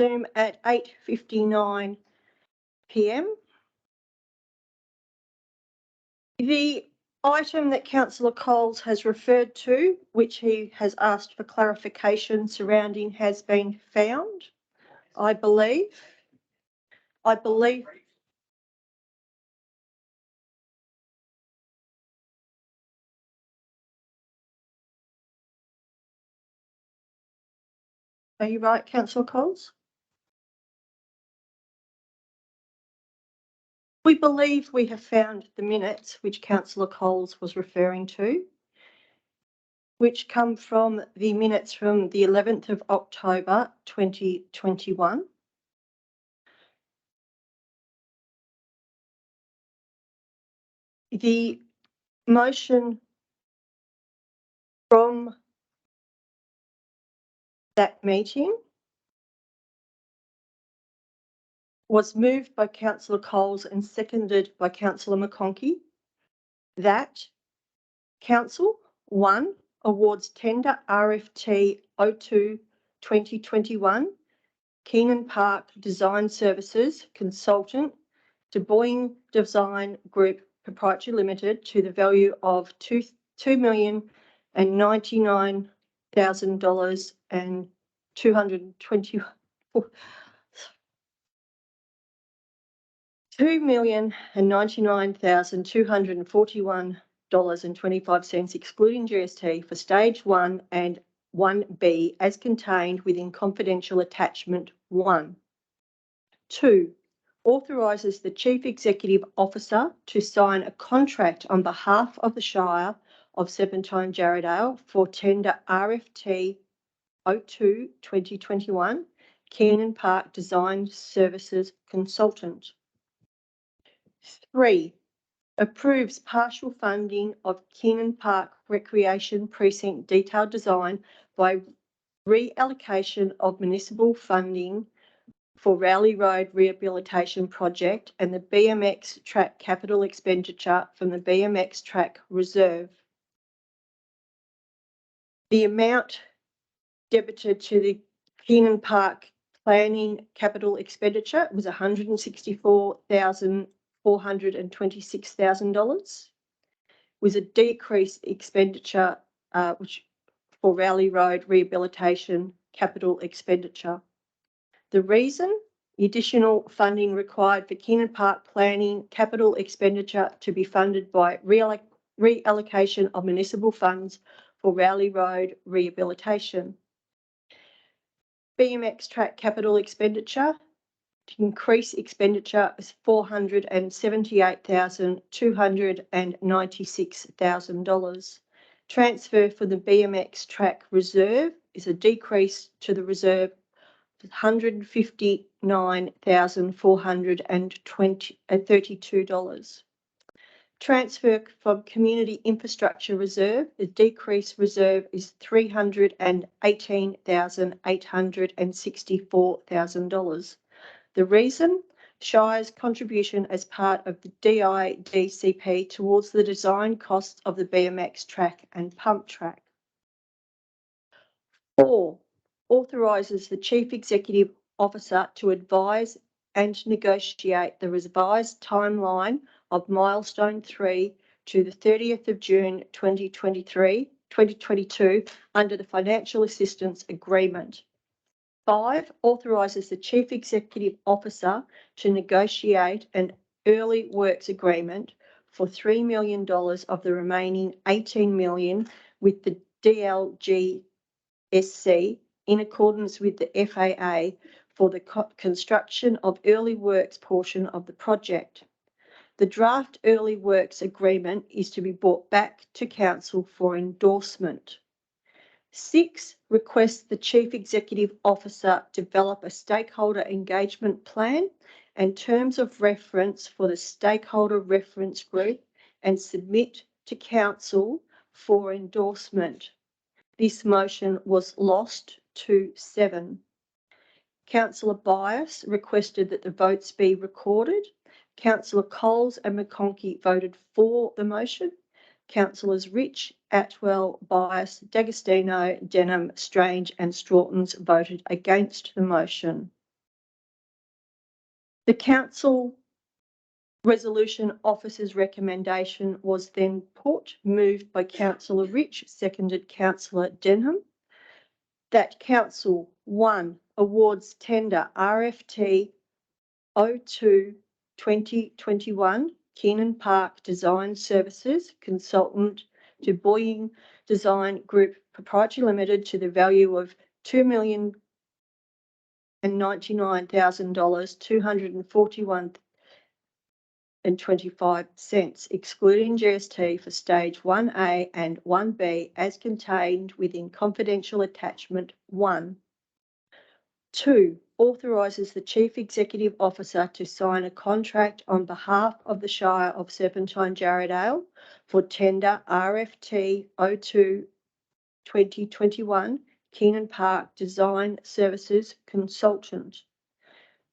Zoom at 8:59 p.m. The item that Councillor Coles has referred to, which he has asked for clarification surrounding, has been found, I believe. Are you right, Councillor Coles? We believe we have found the minutes which Councillor Coles was referring to, which come from the minutes from the 11th of October 2021. The motion from that meeting was moved by Councillor Coles and seconded by Councillor McConkie that Council 1 awards tender RFT 02-2021 Keenan Park Design Services Consultant to Boeing Design Group Proprietary Limited to the value of $2,099,000 and $2,099,241.25 excluding GST for stage 1 and 1B as contained within confidential attachment 1. 2. Authorises the Chief Executive Officer to sign a contract on behalf of the Shire of Serpentine Jarrahdale for tender RFT 02-2021 Keenan Park Design Services Consultant. 3. Approves partial funding of Keenan Park Recreation Precinct detailed design by reallocation of municipal funding for Rowley Road Rehabilitation Project and the BMX track capital expenditure from the BMX track reserve. The amount debited to the Keenan Park planning capital expenditure was $164,426,000, was a decreased expenditure which for Rowley Road Rehabilitation capital expenditure. The reason, the additional funding required for Keenan Park planning capital expenditure to be funded by reallocation of municipal funds for Rowley Road rehabilitation. BMX track capital expenditure to increase expenditure is $478,296,000. Transfer for the BMX track reserve is a decrease to the reserve $159,432. Transfer from Community Infrastructure Reserve, the decreased reserve is $318,864,000. The reason? Shire's contribution as part of the DIDCP towards the design costs of the BMX track and pump track. 4. Authorises the Chief Executive Officer to advise and negotiate the revised timeline of Milestone 3 to the 30th of June 2022 under the Financial Assistance Agreement. 5. Authorises the Chief Executive Officer to negotiate an early works agreement for $3 million of the remaining $18 million with the DLGSC in accordance with the FAA for the construction of early works portion of the project. The draft early works agreement is to be brought back to Council for endorsement. 6. Requests the Chief Executive Officer develop a stakeholder engagement plan and terms of reference for the stakeholder reference group and submit to Council for endorsement. This motion was lost to 7. Councillor Bias requested that the votes be recorded. Councillor Coles and McConkie voted for the motion. Councillors Rich, Atwell, Bias, D'Agostino, Denham, Strange and Strawtons voted against the motion. The council resolution officer's recommendation was then put, moved by Councillor Rich, seconded Councillor Denham, that Council 1 awards tender RFT 02 2021 Keenan Park Design Services consultant to Boying Design Group Proprietary Limited to the value of $2,099,241 and 25 cents, excluding GST for stage 1A and 1B as contained within confidential attachment 1. 2. Authorises the Chief Executive Officer to sign a contract on behalf of the Shire of Serpentine Jarrahdale for tender RFT 02 2021 Keenan Park Design Services Consultant.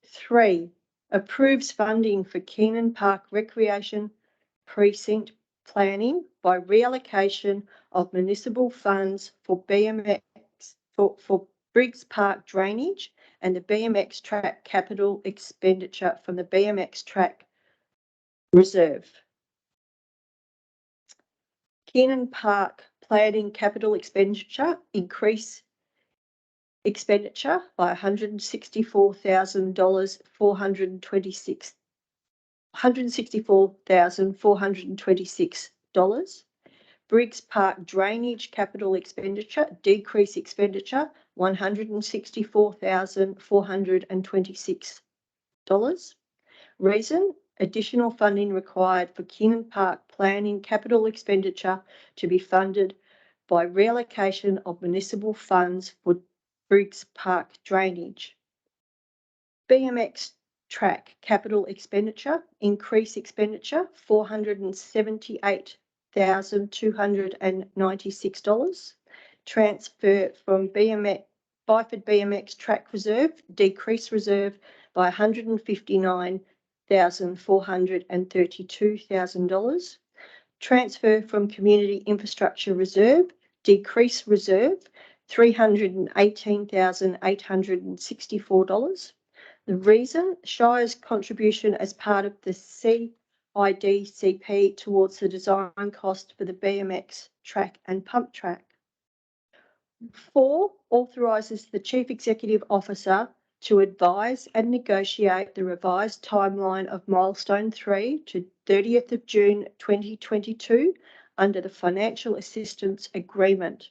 3. Approves funding for Keenan Park Recreation Precinct planning by reallocation of municipal funds for BMX for Briggs Park drainage and the BMX track capital expenditure from the BMX track reserve. Keenan Park planning capital expenditure increase expenditure by $164,426. Briggs Park drainage capital expenditure decrease expenditure $164,426. Reason: additional funding required for Keenan Park planning capital expenditure to be funded by reallocation of municipal funds for Briggs Park drainage. BMX track capital expenditure increase expenditure $478,296. Transfer from Byford BMX track reserve decrease reserve by $159,432,000. Transfer from community infrastructure reserve decrease reserve $318,864. The reason: Shire's contribution as part of the CIDCP towards the design cost for the BMX track and pump track. 4. Authorises the Chief Executive Officer to advise and negotiate the revised timeline of Milestone 3 to 30th of June 2022 under the Financial Assistance Agreement.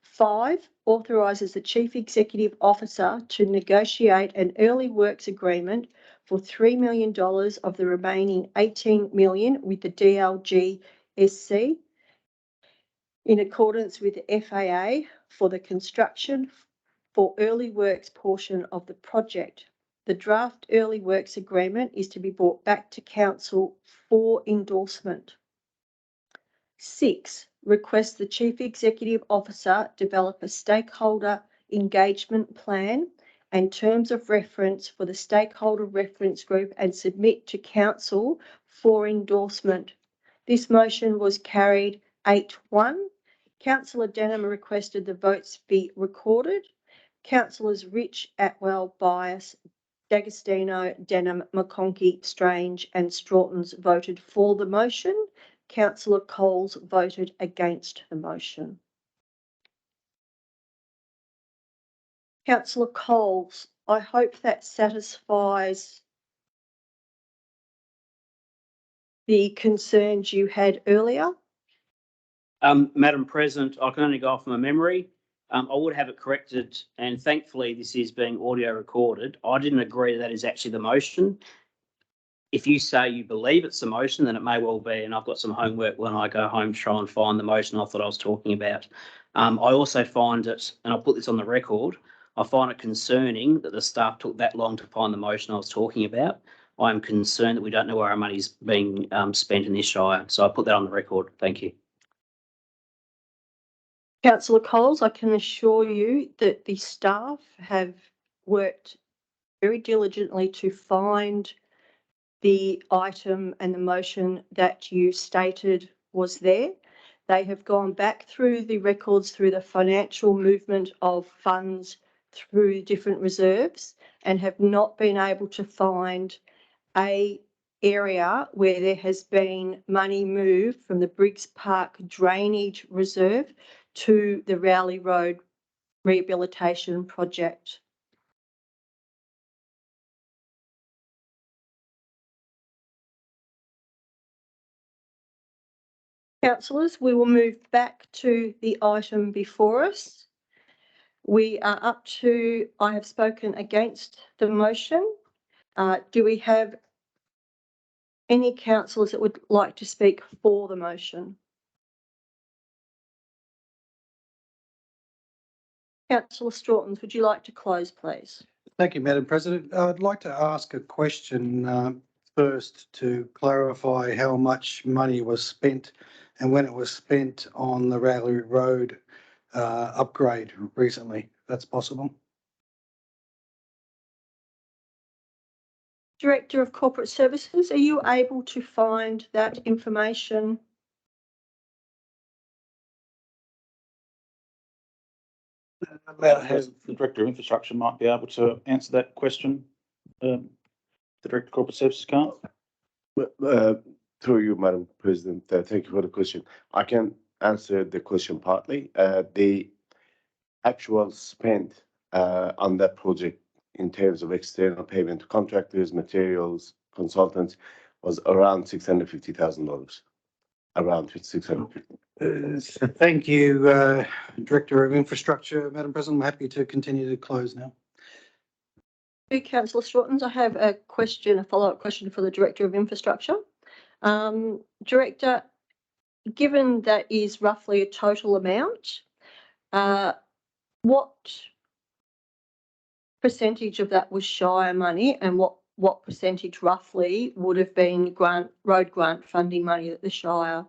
5. Authorises the Chief Executive Officer to negotiate an early works agreement for $3 million of the remaining $18 million with the DLGSC in accordance with the FAA for the construction for early works portion of the project. The draft early works agreement is to be brought back to Council for endorsement. 6. Requests the Chief Executive Officer develop a stakeholder engagement plan and terms of reference for the stakeholder reference group and submit to Council for endorsement. This motion was carried 8-1. Councillor Denham requested the votes be recorded. Councillors Rich, Atwell, Bias, D'Agostino, Denham, McConkie, Strange and Straughtons voted for the motion. Councillor Coles voted against the motion. Councillor Coles, I hope that satisfies the concerns you had earlier. Madam President, I can only go off my memory. I would have it corrected, and thankfully this is being audio recorded. I didn't agree that is actually the motion. If you say you believe it's the motion, then it may well be, and I've got some homework when I go home to try and find the motion I thought I was talking about. I also find it, and I'll put this on the record, I find it concerning that the staff took that long to find the motion I was talking about. I'm concerned that we don't know where our money's being spent in this Shire, so I put that on the record. Thank you. Councillor Coles, I can assure you that the staff have worked very diligently to find the item and the motion that you stated was there. They have gone back through the records through the financial movement of funds through different reserves and have not been able to find a area where there has been money moved from the Briggs Park Drainage Reserve to the Rowley Road Rehabilitation Project. Councillors, we will move back to the item before us. We are up to, I have spoken against the motion. Do we have any councillors that would like to speak for the motion? Councillor Strawton, would you like to close, please? Thank you, Madam President. I'd like to ask a question first to clarify how much money was spent and when it was spent on the Rowley Road upgrade recently, if that's possible. Director of Corporate Services, are you able to find that information? The Director of Infrastructure might be able to answer that question. The Director of Corporate Services can't. Through you, Madam President, thank you for the question. I can answer the question partly. The actual spent on that project in terms of external payment to contractors, materials, consultants was around $650,000. Around $650,000. Thank you, Director of Infrastructure. Madam President, I'm happy to continue to close now. Councillor Strawton, I have a question, a follow-up question for the Director of Infrastructure. Director, given that is roughly a total amount, what percentage of that was Shire money and what percentage roughly would have been road grant funding money that the Shire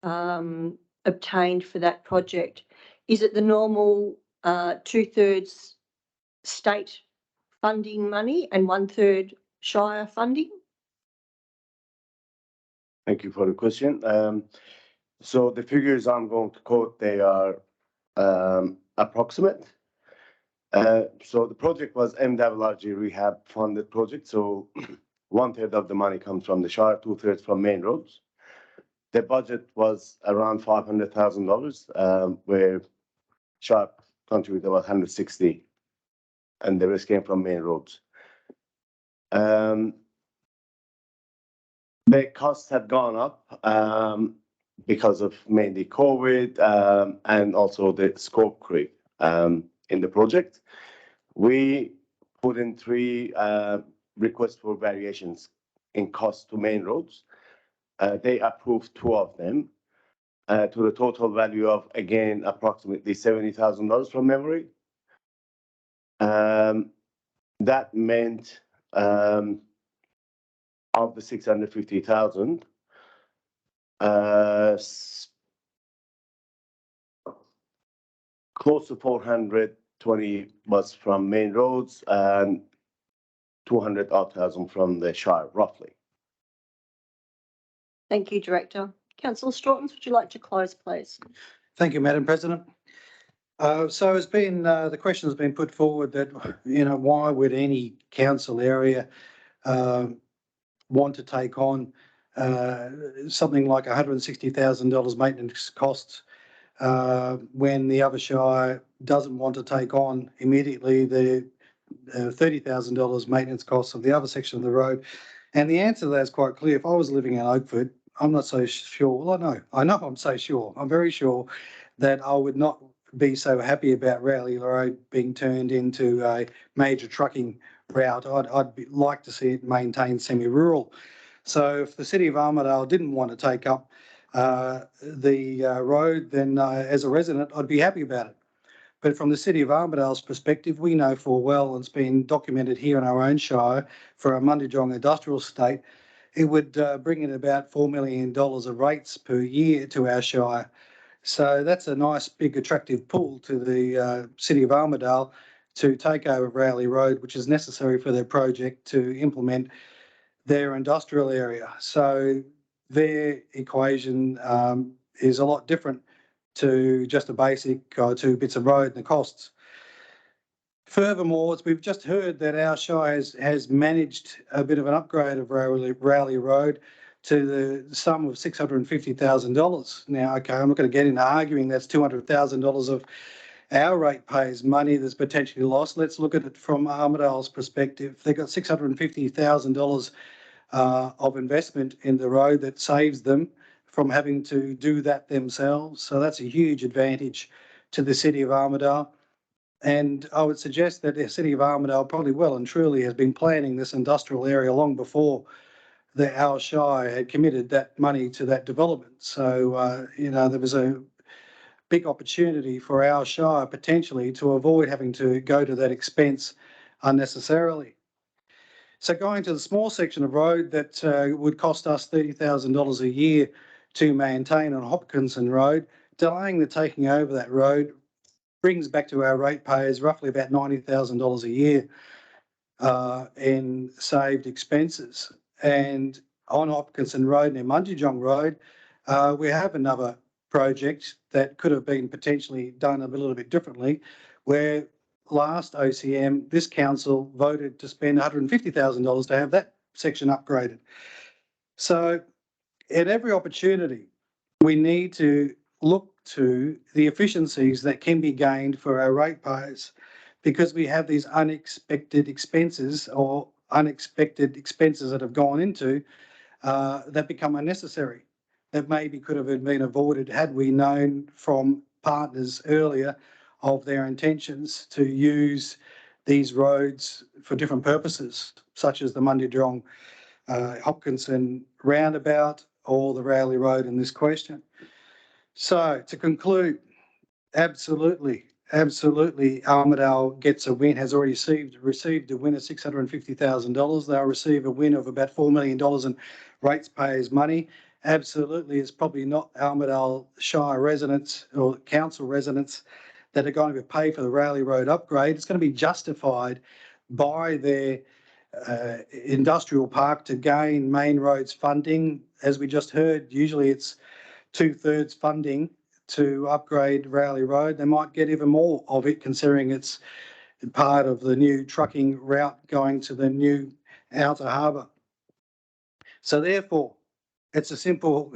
obtained for that project? Is it the normal 2/3 state funding money and 1/3 Shire funding? Thank you for the question. So the figures I'm going to quote, they are approximate. So the project was MWRG rehab funded project. So 1/3 of the money comes from the Shire, 2/3 from main roads. The budget was around $500,000, where Shire contributed about 160, and the rest came from main roads. The costs have gone up because of mainly COVID and also the scope creep in the project. We put in 3 requests for variations in cost to main roads. They approved 2 of them to the total value of, again, approximately $70,000 from memory. That meant of the 650,000, close to 420 was from main roads and 200,000 from the Shire, roughly. Thank you, Director. Councillor Strawton, would you like to close, please? Thank you, Madam President. So it's been the question has been put forward that, you know, why would any council area want to take on something like $160,000 maintenance costs when the other Shire doesn't want to take on immediately the $30,000 maintenance costs of the other section of the road? And the answer to that is quite clear. If I was living in Oakford, I'm not so sure. Well, I know I'm so sure. I'm very sure that I would not be so happy about Rowley Road being turned into a major trucking route. I'd like to see it maintained semi-rural. So if the City of Armidale didn't want to take up the road, then as a resident, I'd be happy about it. But from the City of Armidale's perspective, we know full well, and it's been documented here in our own Shire for a Mundijong industrial estate, it would bring in about $4 million of rates per year to our Shire. So that's a nice, big, attractive pull to the City of Armidale to take over Rowley Road, which is necessary for their project to implement their industrial area. So their equation is a lot different to just a basic 2 bits of road and the costs. Furthermore, we've just heard that our Shire has managed a bit of an upgrade of Rowley Road to the sum of $650,000. Now, okay, I'm not going to get into arguing that's $200,000 of our ratepayers' money that's potentially lost. Let's look at it from Armidale's perspective. They've got $650,000 of investment in the road that saves them from having to do that themselves. So that's a huge advantage to the City of Armidale. And I would suggest that the City of Armidale probably well and truly has been planning this industrial area long before our Shire had committed that money to that development. So, there was a big opportunity for our Shire potentially to avoid having to go to that expense unnecessarily. So going to the small section of road that would cost us $30,000 a year to maintain on Hopkinson Road, delaying the taking over that road brings back to our ratepayers roughly about $90,000 a year in saved expenses. And on Hopkinson Road near Mundijong Road, we have another project that could have been potentially done a little bit differently, where last OCM, this council voted to spend $150,000 to have that section upgraded. So at every opportunity, we need to look to the efficiencies that can be gained for our ratepayers, because we have these unexpected expenses that have gone into that become unnecessary, that maybe could have been avoided had we known from partners earlier of their intentions to use these roads for different purposes, such as the Mundijong Hopkinson roundabout or the Rowley Road in this question. So to conclude, absolutely, Armidale gets a win, has already received a win of $650,000. They'll receive a win of about $4 million in ratepayers' money. Absolutely, it's probably not Armidale Shire residents or council residents that are going to pay for the Rowley Road upgrade. It's going to be justified by their industrial park to gain main roads funding. As we just heard, usually it's 2/3 funding to upgrade Rowley Road. They might get even more of it, considering it's part of the new trucking route going to the new outer harbour. So therefore, it's a simple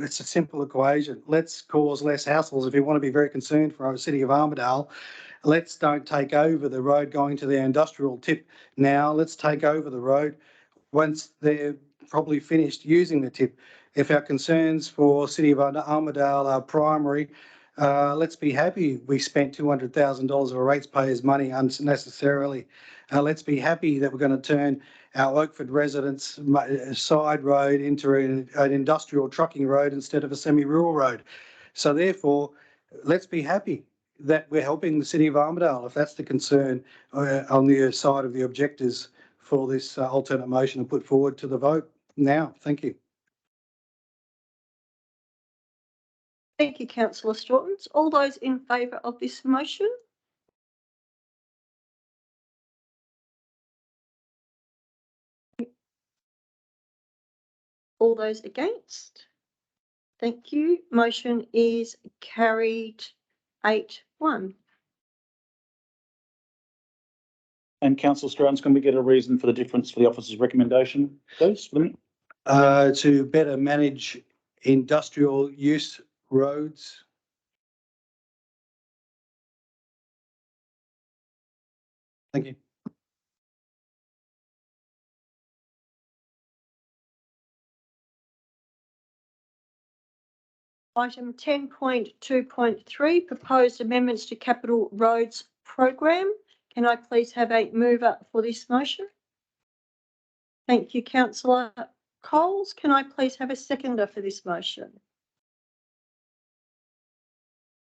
equation. Let's cause less hassles. If you want to be very concerned for our City of Armidale, let's don't take over the road going to the industrial tip now. Let's take over the road once they're probably finished using the tip. If our concerns for City of Armidale are primary, let's be happy we spent $200,000 of our ratepayers' money unnecessarily. Let's be happy that we're going to turn our Oakford residents' side road into an industrial trucking road instead of a semi-rural road. So therefore, let's be happy that we're helping the City of Armidale, if that's the concern on the side of the objectors for this alternate motion to put forward to the vote now. Thank you. Thank you, Councillor Strawton. All those in favour of this motion? All those against? Thank you. Motion is carried 8-1. And Councillor Stratton, can we get a reason for the difference for the officer's recommendation, please? To better manage industrial use roads. Thank you. Item 10.2.3, proposed amendments to Capital Roads Program. Can I please have a mover for this motion? Thank you, Councillor Coles. Can I please have a seconder for this motion?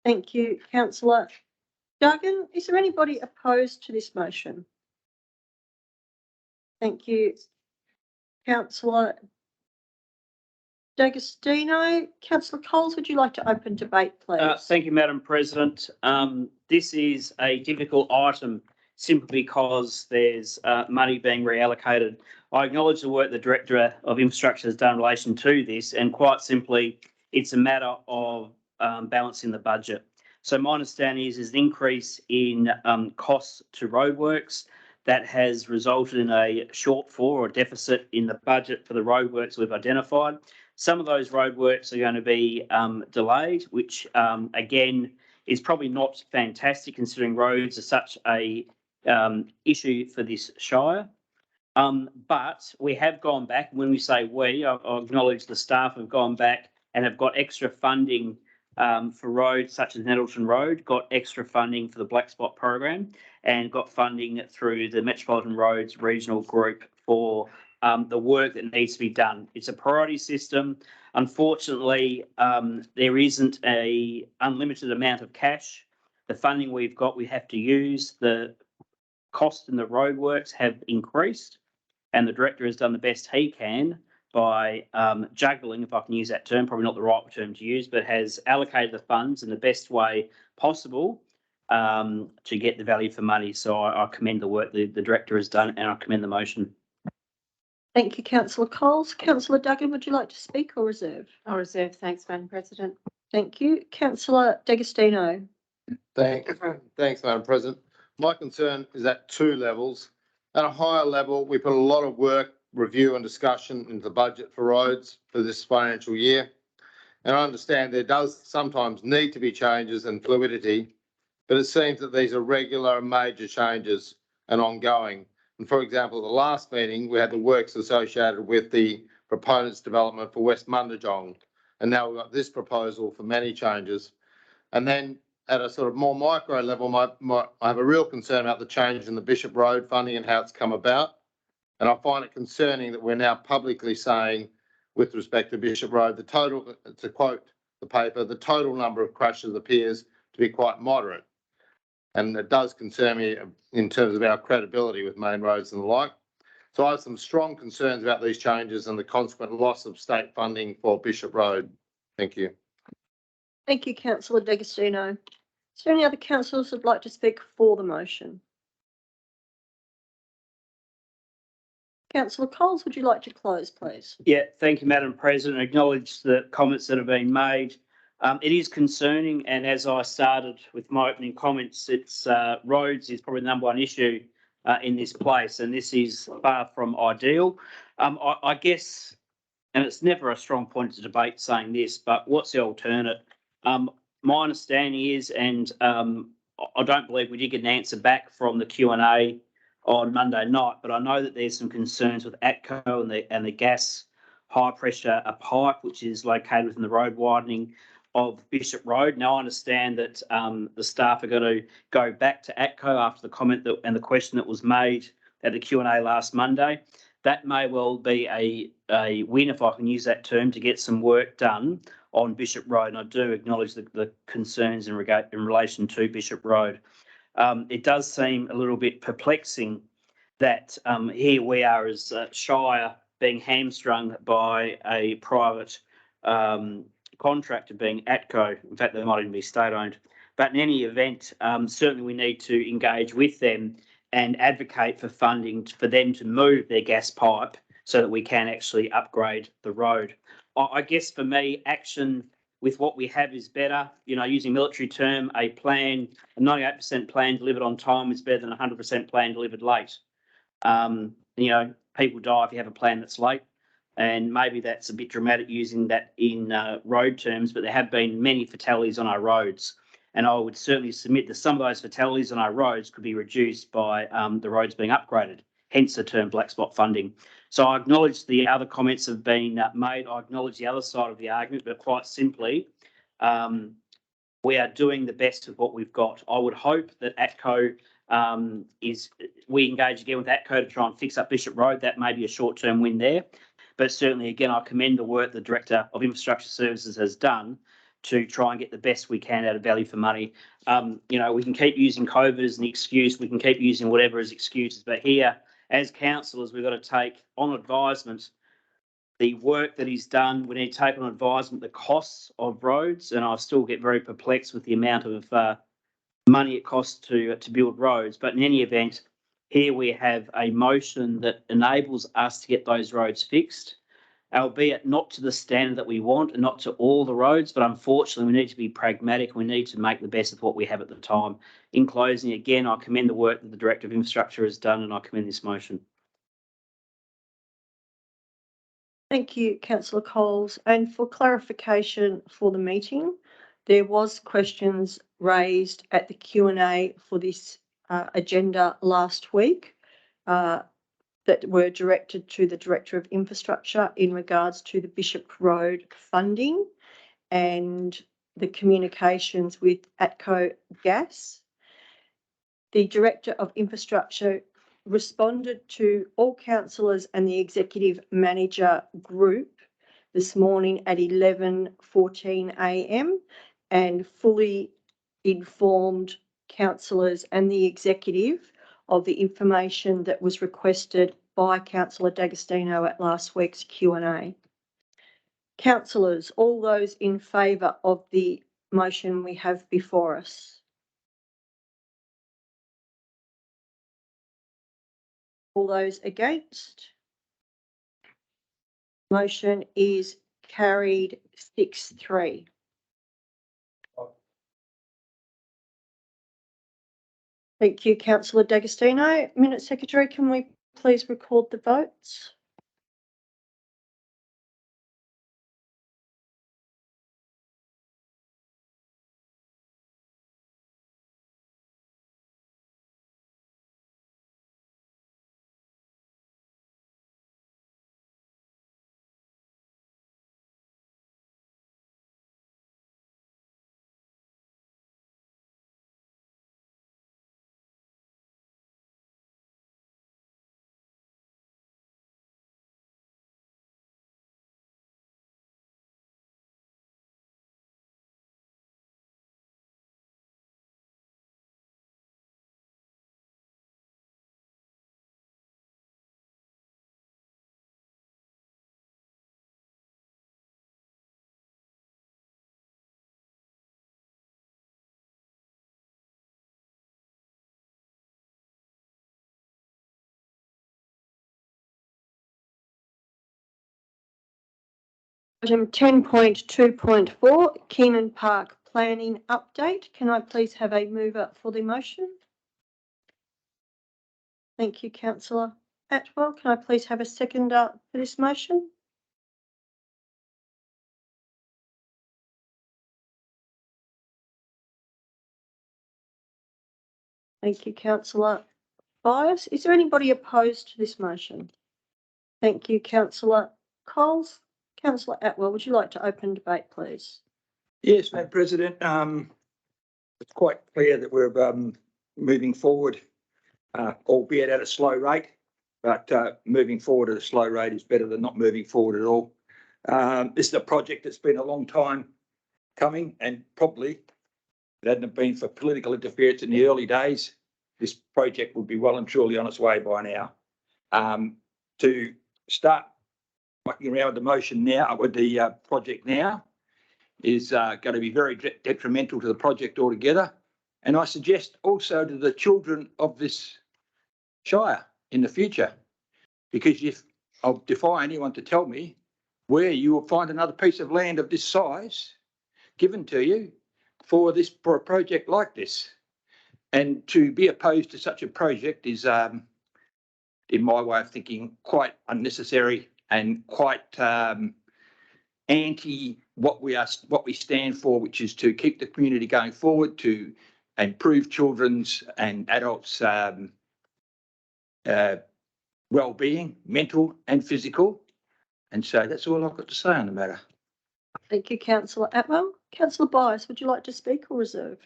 Thank you, Councillor Duggan. Is there anybody opposed to this motion? Thank you, Councillor D'Agostino. Councillor Coles, would you like to open debate, please? Thank you, Madam President. This is a difficult item simply because there's money being reallocated. I acknowledge the work the Director of Infrastructure has done in relation to this, and quite simply, it's a matter of balancing the budget. So my understanding is there's an increase in costs to roadworks that has resulted in a shortfall or a deficit in the budget for the roadworks we've identified. Some of those roadworks are going to be delayed, which again is probably not fantastic considering roads are such a issue for this Shire. But we have gone back. When we say we, I acknowledge the staff have gone back and have got extra funding for roads such as Nettleton Road, got extra funding for the Black Spot program, and got funding through the Metropolitan Roads Regional Group for the work that needs to be done. It's a priority system. Unfortunately, there isn't a unlimited amount of cash. The funding we've got, we have to use. The cost in the roadworks have increased, and the director has done the best he can by juggling, if I can use that term, probably not the right term to use, but has allocated the funds in the best way possible to get the value for money. So I commend the work the director has done, and I commend the motion. Thank you, Councillor Coles. Councillor Duggan, would you like to speak or reserve? I'll reserve. Thanks, Madam President. Thank you. Councillor D'Agostino. Thanks, Madam President. My concern is at two levels. At a higher level, we put a lot of work, review and discussion into the budget for roads for this financial year. And I understand there does sometimes need to be changes and fluidity, but it seems that these are regular and major changes and ongoing. And for example, at the last meeting, we had the works associated with the proponents development for West Mundajong. And now we've got this proposal for many changes. And then at a sort of more micro level, I have a real concern about the change in the Bishop Road funding and how it's come about. And I find it concerning that we're now publicly saying, with respect to Bishop Road, the total, to quote the paper, the total number of crashes appears to be quite moderate. And it does concern me in terms of our credibility with main roads and the like. So I have some strong concerns about these changes and the consequent loss of state funding for Bishop Road. Thank you. Thank you, Councillor D'Agostino. Is there any other councillors who'd like to speak for the motion? Councillor Coles, would you like to close, please? Yeah, thank you, Madam President. Acknowledge the comments that have been made. It is concerning, and as I started with my opening comments, it's roads is probably the number one issue in this place, and this is far from ideal. I guess, and it's never a strong point to debate saying this, but what's the alternate? My understanding is, and I don't believe we did get an answer back from the Q&A on Monday night, but I know that there's some concerns with ATCO and the gas high pressure pipe, which is located within the road widening of Bishop Road. Now, I understand that the staff are going to go back to ATCO after the comment and the question that was made at the Q&A last Monday. That may well be a win, if I can use that term, to get some work done on Bishop Road. And I do acknowledge the concerns in relation to Bishop Road. It does seem a little bit perplexing that here we are as Shire being hamstrung by a private contractor being ATCO. In fact, they might even be state-owned. But in any event, certainly we need to engage with them and advocate for funding for them to move their gas pipe so that we can actually upgrade the road. I guess for me, action with what we have is better. You know, using military term, a 98% plan delivered on time is better than 100% plan delivered late. You know, people die if you have a plan that's late. And maybe that's a bit dramatic using that in road terms, but there have been many fatalities on our roads. And I would certainly submit that some of those fatalities on our roads could be reduced by the roads being upgraded, hence the term black spot funding. So I acknowledge the other comments have been made. I acknowledge the other side of the argument, but quite simply, we are doing the best of what we've got. I would hope that ATCO we engage again with ATCO to try and fix up Bishop Road. That may be a short-term win there. But certainly, again, I commend the work the Director of Infrastructure Services has done to try and get the best we can out of value for money. You know, we can keep using COVID as an excuse. We can keep using whatever as excuses. But here, as councillors, we've got to take on advisement the work that he's done. We need to take on advisement the costs of roads. And I still get very perplexed with the amount of money it costs to build roads. But in any event, here we have a motion that enables us to get those roads fixed. albeit not to the standard that we want and not to all the roads, but unfortunately we need to be pragmatic. We need to make the best of what we have at the time. In closing, again, I commend the work that the Director of Infrastructure has done, and I commend this motion. Thank you, councillor Coles. And for clarification for the meeting, there was questions raised at the Q&A for this agenda last week that were directed to the Director of Infrastructure in regards to the Bishop Road funding and the communications with ATCO Gas. The Director of Infrastructure responded to all councillors and the Executive Manager group this morning at 11:14 a.m. and fully informed councillors and the executive of the information that was requested by Councillor D'Agostino at last week's Q&A. Councillors, all those in favour of the motion we have before us? All those against? Motion is carried 6-3. Thank you, Councillor D'Agostino. Minute Secretary, can we please record the votes? Item 10.2.4, Keenan Park Planning Update. Can I please have a mover for the motion? Thank you, Councillor Atwell. Can I please have a seconder for this motion? Thank you, Councillor Bias. Is there anybody opposed to this motion? Thank you, Councillor Coles. Councillor Atwell, would you like to open debate, please? Yes, Madam President. It's quite clear that we're moving forward, albeit at a slow rate, but moving forward at a slow rate is better than not moving forward at all. This is a project that's been a long time coming, and probably if it hadn't been for political interference in the early days, this project would be well and truly on its way by now. To start mucking around with the motion now, with the project now, is going to be very detrimental to the project altogether. And I suggest also to the children of this Shire in the future, because if I'll defy anyone to tell me where you will find another piece of land of this size given to you for a project like this. And to be opposed to such a project is, in my way of thinking, quite unnecessary and quite anti what we stand for, which is to keep the community going forward, to improve children's and adults' well-being, mental and physical. And so that's all I've got to say on the matter. Thank you, Councillor Atwell. Councillor Bias, would you like to speak or reserve?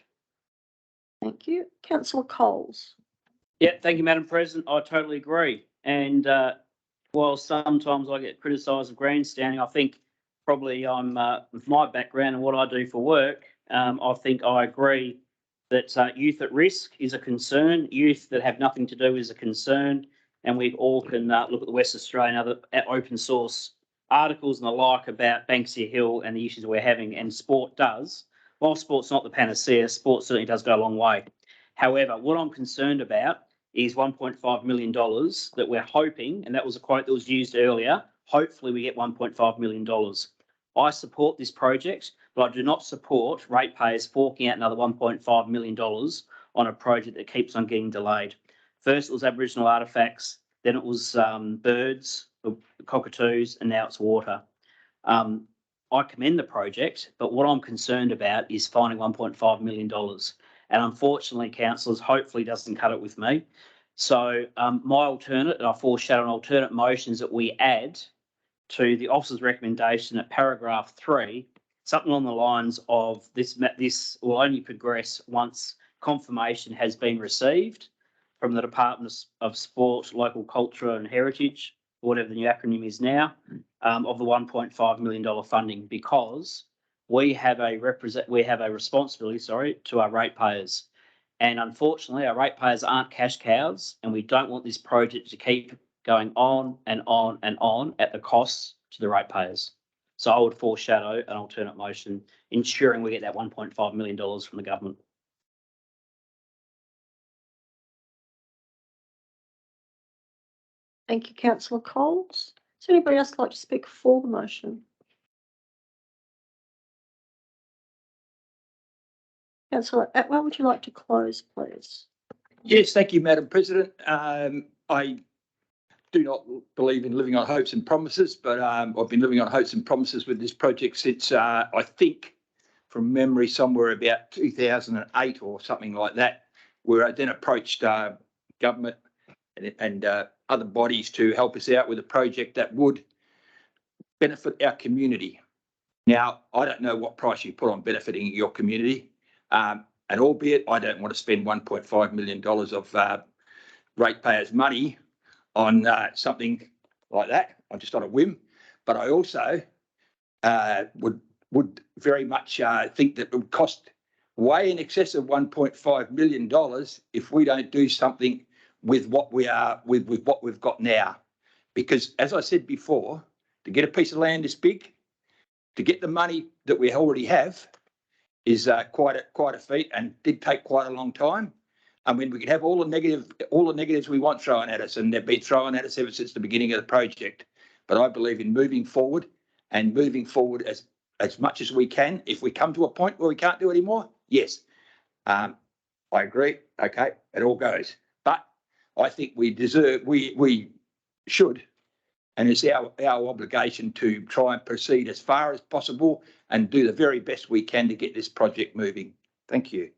Thank you. Councillor Coles. Yeah, thank you, Madam President. I totally agree. And while sometimes I get criticised of grandstanding, I think probably I'm, with my background and what I do for work, I think I agree that youth at risk is a concern. Youth that have nothing to do is a concern. And we all can look at the West Australian other open source articles and the like about Banksia Hill and the issues we're having. And sport does. While sport's not the panacea, sport certainly does go a long way. However, what I'm concerned about is $1.5 million that we're hoping, and that was a quote that was used earlier, hopefully we get $1.5 million. I support this project, but I do not support ratepayers forking out another $1.5 million on a project that keeps on getting delayed. First, it was Aboriginal artefacts, then it was birds, cockatoos, and now it's water. I commend the project, but what I'm concerned about is finding $1.5 million. And unfortunately, councillors, hopefully doesn't cut it with me. So my alternate, and I foreshadow an alternate motions that we add to the officer's recommendation at paragraph 3, something on the lines of this will only progress once confirmation has been received from the Department of Sport, Local Culture and Heritage, or whatever the new acronym is now, of the $1.5 million funding, because we have a responsibility, to our ratepayers. And unfortunately, our ratepayers aren't cash cows, and we don't want this project to keep going on and on and on at the costs to the ratepayers. So I would foreshadow an alternate motion, ensuring we get that $1.5 million from the government. Thank you, councillor Coles. Does anybody else like to speak for the motion? Councillor Atwell, would you like to close, please? Yes, thank you, Madam President. I do not believe in living on hopes and promises, but I've been living on hopes and promises with this project since I think, from memory, somewhere about 2008 or something like that, where I then approached government and other bodies to help us out with a project that would benefit our community. Now, I don't know what price you put on benefiting your community, and albeit I don't want to spend $1.5 million of ratepayers' money on something like that. I'm just on a whim, but I also would very much think that it would cost way in excess of $1.5 million if we don't do something with what we are with what we've got now. Because as I said before, to get a piece of land this big, to get the money that we already have is quite a feat, and did take quite a long time. I mean, we could have all the negatives we want thrown at us, and they've been thrown at us ever since the beginning of the project. But I believe in moving forward as much as we can. If we come to a point where we can't do anymore, yes, I agree. Okay, it all goes. But I think we should, and it's our obligation to try and proceed as far as possible and do the very best we can to get this project moving. Thank you.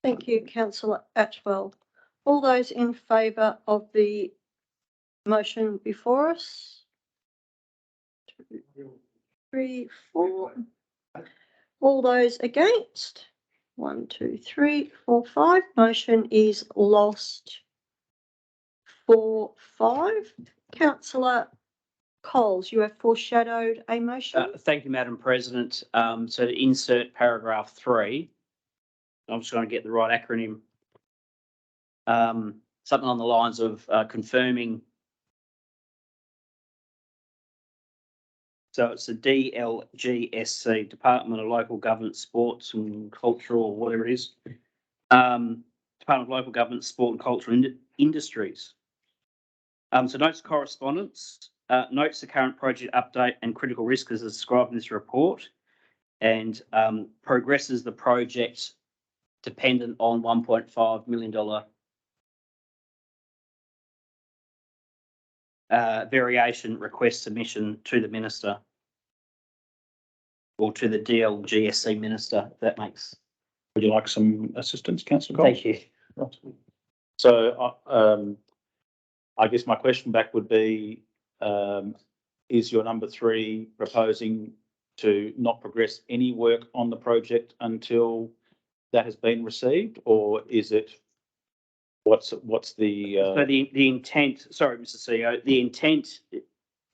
Thank you, councillor Atwell. All those in favour of the motion before us? 2, 3, 4. All those against? 1, 2, 3, 4, 5. Motion is lost. 4, 5. Councillor Coles, you have foreshadowed a motion. Thank you, Madam President. So to insert paragraph 3, I'm just going to get the right acronym. Something on the lines of confirming. So it's the DLGSC, Department of Local Government, Sports and Cultural, or whatever it is. Department of Local Government, Sport and Cultural Industries. So notes correspondence, notes the current project update and critical risk as described in this report, and progresses the project dependent on $1.5 million variation request submission to the minister, or to the DLGSC minister, if that makes. Would you like some assistance, councillor Coles? Thank you. Right. So I guess my question back would be, is your number 3 proposing to not progress any work on the project until that has been received, or is it what's the So the intent, sorry, Mr. CEO, the intent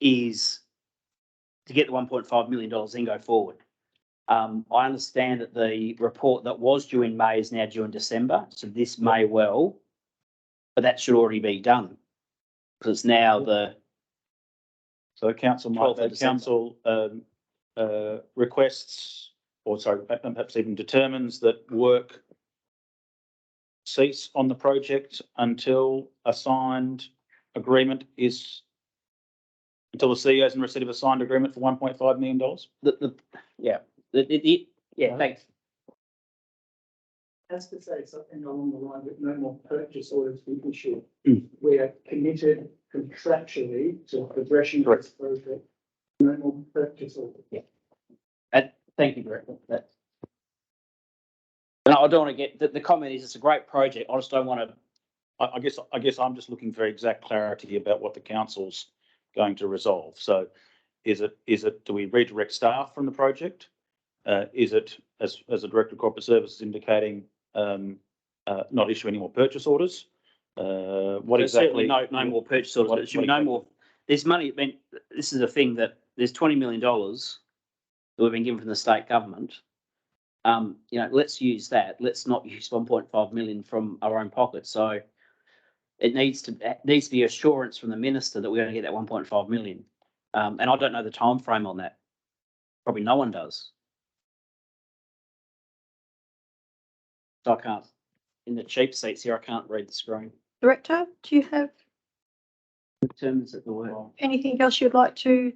is to get the $1.5 million and go forward. I understand that the report that was due in May is now due in December, so this may well, but that should already be done because it's now the. So council requests, or sorry, perhaps even determines that work cease on the project until a signed agreement is until the CEO is in receipt of a signed agreement for $1.5 million? Yeah, thanks. Has to say something along the line with no more purchase orders be issued. Mm. We are committed contractually to progression of this project. No more purchase orders. Thank you, Director. And I don't want to get, the comment is it's a great project. I just don't want to. I guess I'm just looking for exact clarity about what the council's going to resolve. So is it, do we redirect staff from the project? Is it, as the Director of Corporate Services indicating, not issue any more purchase orders? What exactly? No more purchase orders. But it should be no more. There's money. I mean, this is a thing that there's $20 million that we've been given from the state government. Let's use that. Let's not use 1.5 million from our own pocket. So it needs to be assurance from the minister that we're going to get that 1.5 million. And I don't know the time frame on that. Probably no one does. So I can't, in the cheap seats here, I can't read the screen. Director, do you have In terms of the work. anything else you'd like to?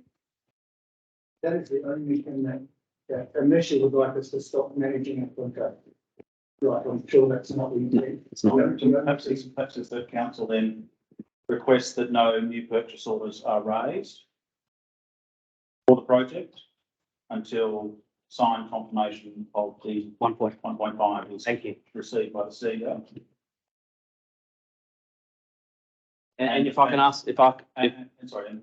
That is the only thing that unless you would like us to stop managing a contract. Right, I'm sure that's not the intent. It's not. Perhaps it's the council then requests that no new purchase orders are raised for the project until signed confirmation of the 1.5 is received by the CEO. And if I can ask, and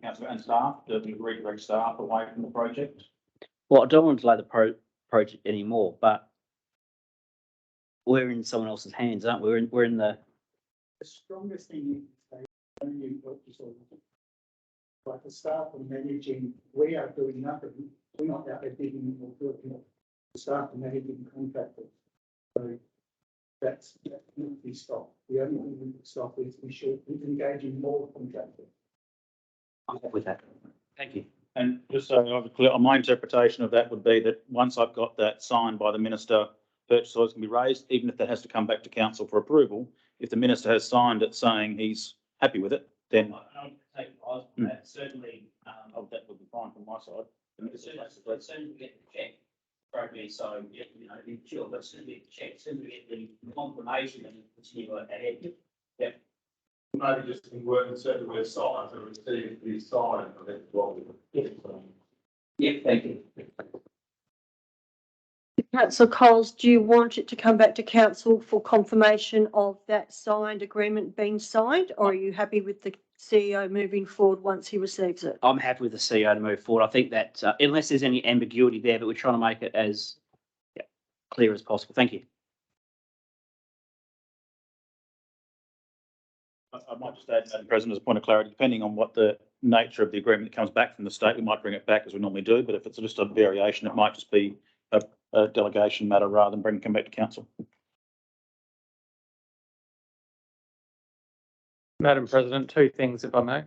council and staff, do we redirect staff away from the project? well, I don't want to delay the project anymore, but we're in someone else's hands, aren't we? We're in the. The strongest thing you can say, no new purchase orders. Like the staff are managing, we are doing nothing. We're not out there bidding or working. The staff are managing contractors. So that cannot be stopped. The only thing we can stop is we should engage in more contractors. I'm happy with that. Thank you. And just so I'm clear, my interpretation of that would be that once I've got that signed by the minister, purchase orders can be raised, even if that has to come back to council for approval. If the minister has signed it saying he's happy with it, then Certainly, that would be fine from my side. as soon as we get the check, probably so, sure, but as soon as we get the check, as soon as we get the confirmation and continue ahead. Yeah. Maybe just in working certain with signs and receive the sign of it. Yeah, thank you. Councillor Coles, do you want it to come back to council for confirmation of that signed agreement being signed, or are you happy with the CEO moving forward once he receives it? I'm happy with the CEO to move forward. I think that unless there's any ambiguity there, but we're trying to make it as clear as possible. Thank you. I might just add, Madam President, as a point of clarity, depending on what the nature of the agreement that comes back from the state, we might bring it back as we normally do, but if it's just a variation, it might just be a delegation matter rather than come back to council. Madam President, two things, if I may.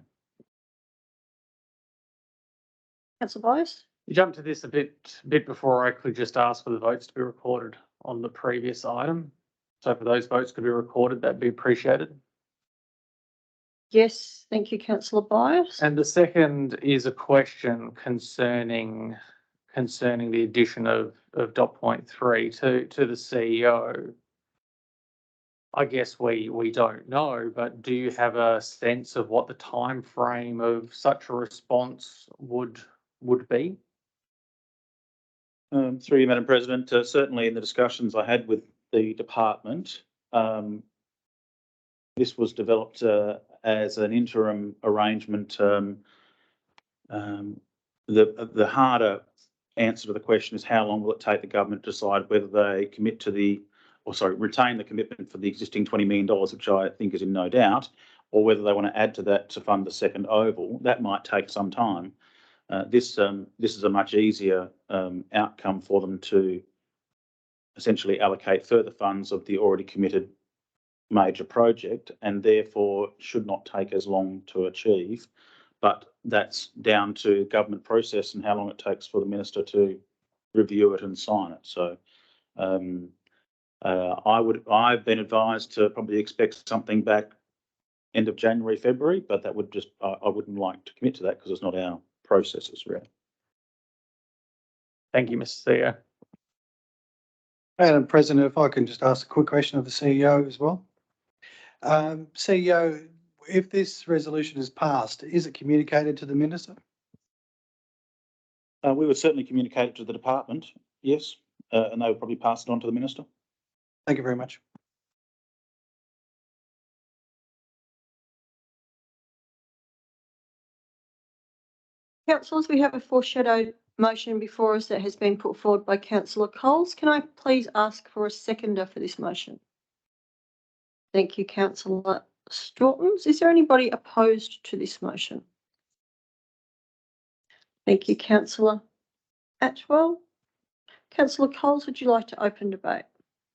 Councillor Byers? You jumped to this a bit before I could just ask for the votes to be recorded on the previous item. So for those votes could be recorded, that'd be appreciated. Yes, thank you, Councillor Byers. And the second is a question concerning the addition of dot point 3 to the CEO. I guess we don't know, but do you have a sense of what the time frame of such a response would be? Through you, Madam President, certainly in the discussions I had with the department, this was developed as an interim arrangement. The harder answer to the question is how long will it take the government to decide whether they retain the commitment for the existing $20 million, which I think is in no doubt, or whether they want to add to that to fund the second oval. That might take some time. This is a much easier outcome for them to essentially allocate further funds of the already committed major project, and therefore should not take as long to achieve. But that's down to government process and how long it takes for the minister to review it and sign it. So I've been advised to probably expect something back end of January, February, but that would just, I wouldn't like to commit to that because it's not our processes, really. Thank you, Mr. CEO. Madam President, if I can just ask a quick question of the CEO as well. CEO, if this resolution is passed, is it communicated to the minister? We would certainly communicate it to the department, yes, and they would probably pass it on to the minister. Thank you very much. Councillors, we have a foreshadowed motion before us that has been put forward by Councillor Coles. Can I please ask for a seconder for this motion? Thank you, Councillor Strawtons. Is there anybody opposed to this motion? Thank you, Councillor Atwell. Councillor Coles, would you like to open debate?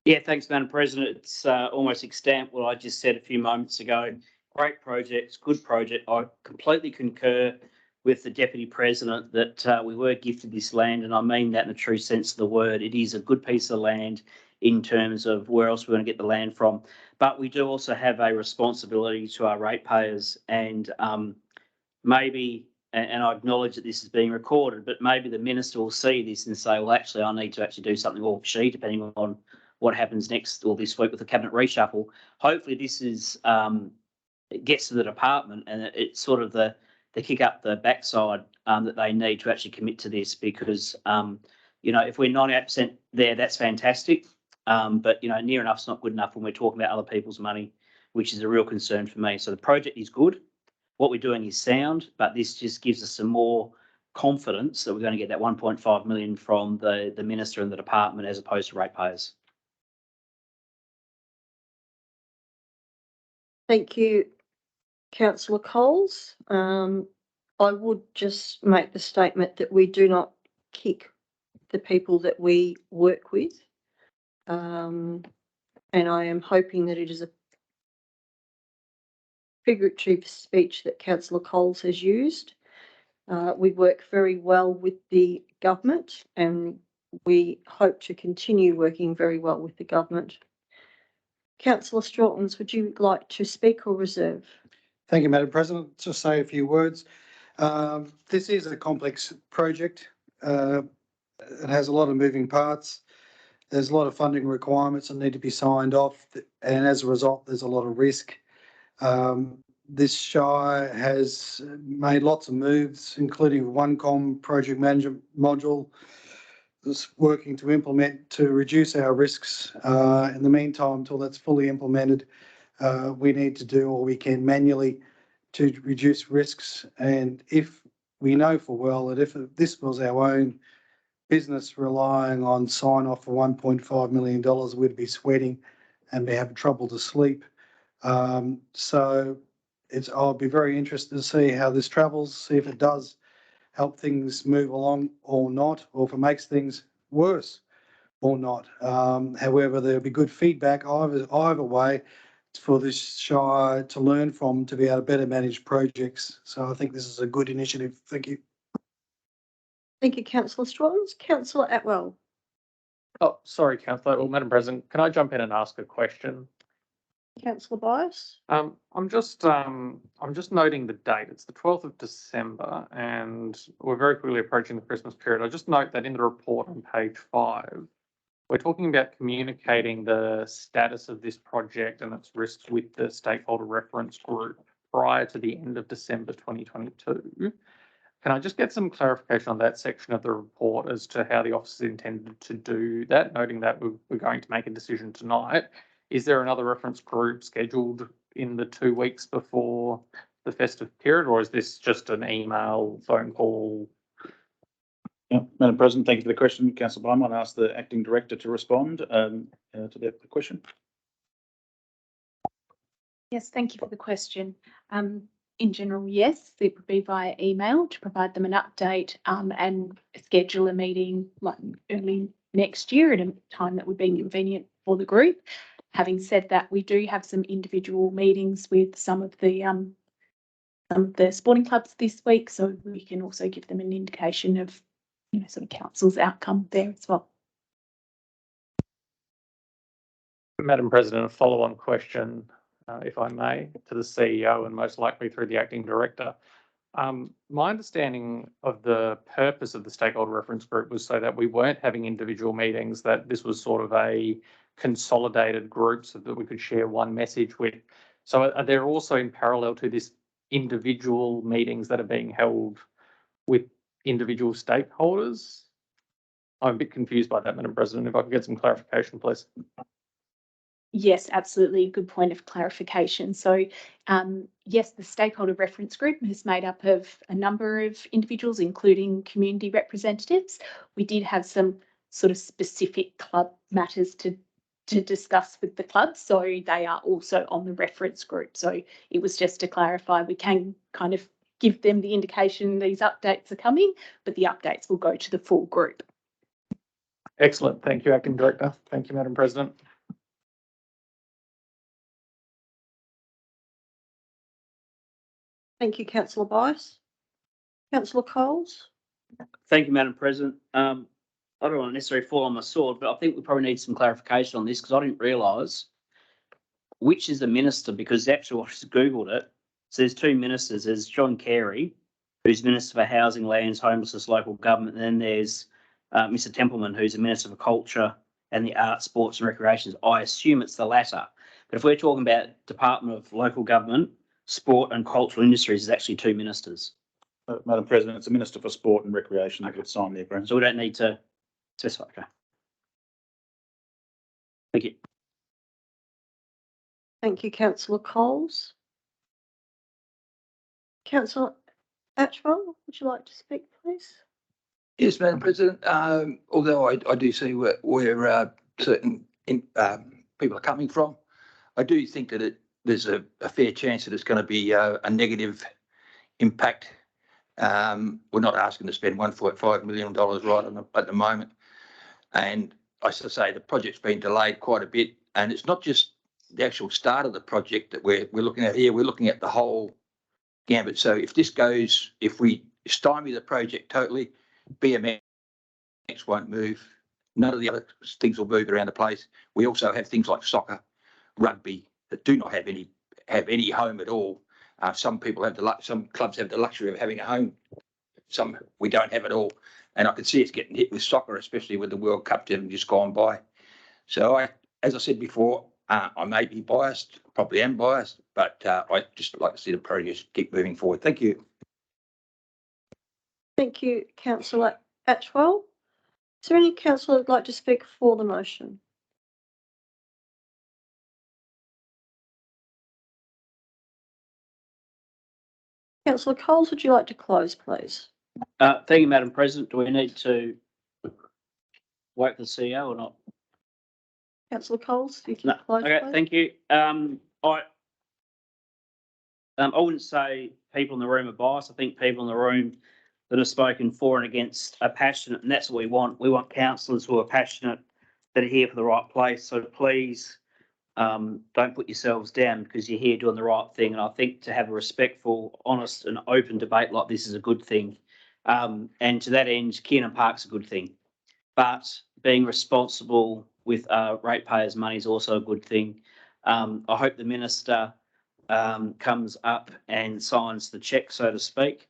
Yeah, thanks, Madam President. It's almost extant what I just said a few moments ago. Great project, good project. I completely concur with the Deputy President that we were gifted this land, and I mean that in the true sense of the word. It is a good piece of land in terms of where else we're going to get the land from. But we do also have a responsibility to our ratepayers, and maybe, and I acknowledge that this is being recorded, but maybe the minister will see this and say, well, actually, I need to actually do something, or she, depending on what happens next or this week with the cabinet reshuffle. Hopefully this is it gets to the department and it's sort of the kick up the backside that they need to actually commit to this, because you know, if we're 98% there, that's fantastic. But you know, near enough's not good enough when we're talking about other people's money, which is a real concern for me. So the project is good. What we're doing is sound, but this just gives us some more confidence that we're going to get that 1.5 million from the minister and the department as opposed to ratepayers. Thank you, Councillor Coles. I would just make the statement that we do not kick the people that we work with. And I am hoping that it is a figurative speech that Councillor Coles has used. We work very well with the government and we hope to continue working very well with the government. Councillor Strawtons, would you like to speak or reserve? Thank you, Madam President. Just say a few words. This is a complex project. It has a lot of moving parts. There's a lot of funding requirements that need to be signed off, and as a result, there's a lot of risk. This Shire has made lots of moves, including a OneCom project management module that's working to implement to reduce our risks. In the meantime, until that's fully implemented, we need to do all we can manually to reduce risks. And if we know for well that if this was our own business relying on sign off for $1.5 million, we'd be sweating and be having trouble to sleep. So I'll be very interested to see how this travels, see if it does help things move along or not, or if it makes things worse or not. However, there'll be good feedback either way for this Shire to learn from, to be able to better manage projects. So I think this is a good initiative. Thank you. Thank you, Councillor Strawtons. Councillor Atwell. Oh, sorry, Councillor. Well, Madam President, can I jump in and ask a question? Councillor Bias. I'm just noting the date. It's the 12th of December, and we're very quickly approaching the Christmas period. I just note that in the report on page 5, we're talking about communicating the status of this project and its risks with the stakeholder reference group prior to the end of December 2022. Can I just get some clarification on that section of the report as to how the office is intended to do that, noting that we're going to make a decision tonight? Is there another reference group scheduled in the 2 weeks before the festive period, or is this just an email, phone call? Yeah, Madam President, thank you for the question. Councillor Blum, I'll ask the Acting Director to respond to the question. Yes, thank you for the question. In general, yes, it would be via email to provide them an update and schedule a meeting like early next year at a time that would be convenient for the group. Having said that, we do have some individual meetings with some of the sporting clubs this week, so we can also give them an indication of, you know, sort of council's outcome there as well. Madam President, a follow-on question. if I may, to the CEO and most likely through the acting director. My understanding of the purpose of the stakeholder reference group was so that we weren't having individual meetings, that this was sort of a consolidated group so that we could share one message with. So are there also, in parallel to this, individual meetings that are being held with individual stakeholders? I'm a bit confused by that, Madam President. If I could get some clarification, please. Yes, absolutely. Good point of clarification. So, yes, the stakeholder reference group is made up of a number of individuals, including community representatives. We did have some sort of specific club matters to discuss with the club, so they are also on the reference group. So it was just to clarify, we can kind of give them the indication these updates are coming, but the updates will go to the full group. Excellent. Thank you, Acting Director. Thank you, Madam President. Thank you, councillor Bice. Councillor Coles. Thank you, Madam President. I don't want to necessarily fall on my sword, but I think we probably need some clarification on this because I didn't realise which is the minister, because actually I just Googled it. So there's two ministers. There's John Carey, who's Minister for Housing, Lands, Homelessness, Local Government. And then there's Mr Templeman, who's the Minister for Culture and the Arts, Sports and Recreations. I assume it's the latter. But if we're talking about Department of Local Government, Sport and Cultural Industries, there's actually two ministers. Madam President, it's the Minister for Sport and Recreation that would sign the agreement. So we don't need to specify. Okay. Thank you. Thank you, councillor Coles. Councillor Atchwell, would you like to speak, please? Yes, Madam President. Although I do see where certain people are coming from, I do think that there's a fair chance that it's going to be a negative impact. We're not asking to spend $1.5 million right at the moment. And I should say the project's been delayed quite a bit. And it's not just the actual start of the project that we're looking at here. We're looking at the whole gambit. So if we stymie the project totally, BMX won't move. None of the other things will move around the place. We also have things like soccer, rugby that do not have any home at all. Some clubs have the luxury of having a home. Some we don't have at all. And I can see it's getting hit with soccer, especially with the World Cup just gone by. So as I said before, I may be biased, probably am biased, but I just like to see the progress keep moving forward. Thank you. Thank you, councillor Atchwell. Is there any councillor who'd like to speak for the motion? Councillor Coles, would you like to close, please? Thank you, Madam President. Do we need to wait for the CEO or not? Councillor Coles, you can No. close, Okay, please. thank you. I wouldn't say people in the room are biased. I think people in the room that have spoken for and against are passionate, and that's what we want. We want councillors who are passionate, that are here for the right place. So please don't put yourselves down because you're here doing the right thing. And I think to have a respectful, honest and open debate like this is a good thing. And to that end, Kiernan Park's a good thing. But being responsible with ratepayers' money is also a good thing. I hope the minister comes up and signs the cheque, so to speak.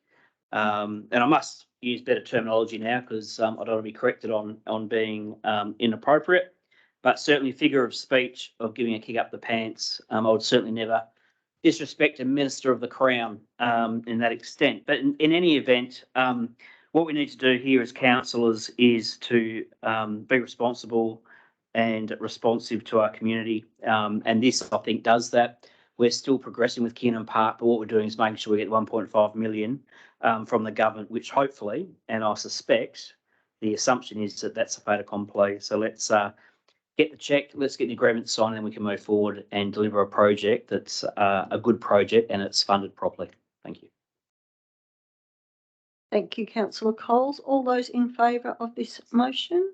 And I must use better terminology now because I don't want to be corrected on being inappropriate. But certainly figure of speech of giving a kick up the pants. I would certainly never disrespect a minister of the Crown in that extent. But in any event, what we need to do here as councillors is to be responsible and responsive to our community. And this, I think, does that. We're still progressing with Kiernan Park, but what we're doing is making sure we get 1.5 million from the government, which hopefully, and I suspect, the assumption is that that's a fait accompli. So let's get the check, let's get the agreement signed, and then we can move forward and deliver a project that's a good project and it's funded properly. Thank you. Thank you, councillor Coles. All those in favour of this motion?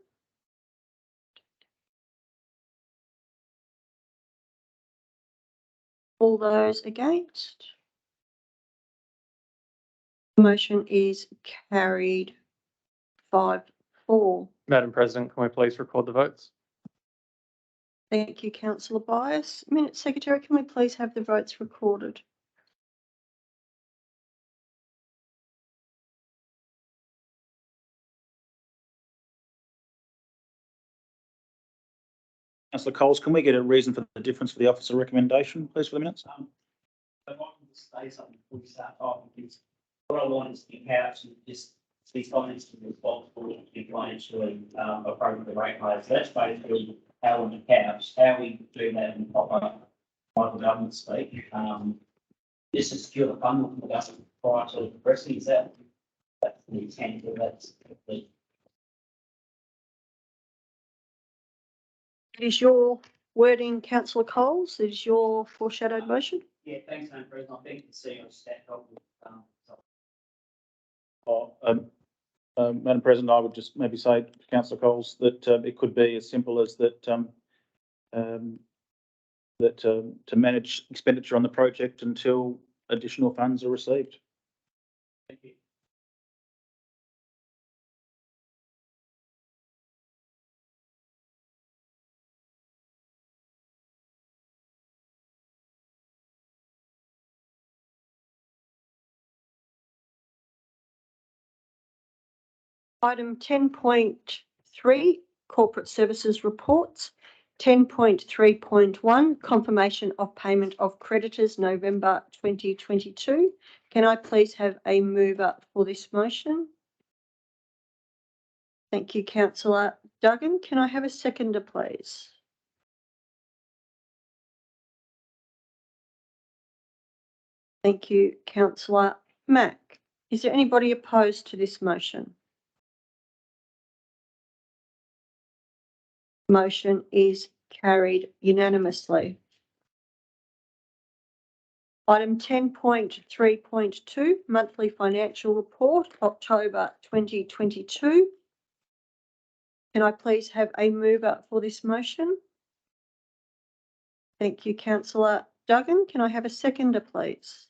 All those against? Motion is carried 5-4. Madam President, can we please record the votes? Thank you, councillor Bias. Minute secretary, can we please have the votes recorded? Councillor Coles, can we get a reason for the difference for the officer recommendation, please, for the minutes? So I want to say something before we start talking, because what I want is to be couched and just be financially responsible and be financially appropriate the rate payers. That's basically how we couch, how we do that in proper local government speak. Just to secure the funding from the government prior to progressing, is that that's the intent of that? It is your wording, councillor Coles. It is your foreshadowed motion. Yeah, thanks, Madam President. I think the CEO stacked up with, Madam President, I would just maybe say to councillor Coles that it could be as simple as that to manage expenditure on the project until additional funds are received. thank you. Item 10.3, corporate services reports. 10.3.1, confirmation of payment of creditors November 2022. Can I please have a mover for this motion? Thank you, councillor Duggan. Can I have a seconder, please? Thank you, councillor Mack. Is there anybody opposed to this motion? Motion is carried unanimously. Item 10.3.2, monthly financial report, October 2022. Can I please have a mover for this motion? Thank you, councillor Duggan. Can I have a seconder, please?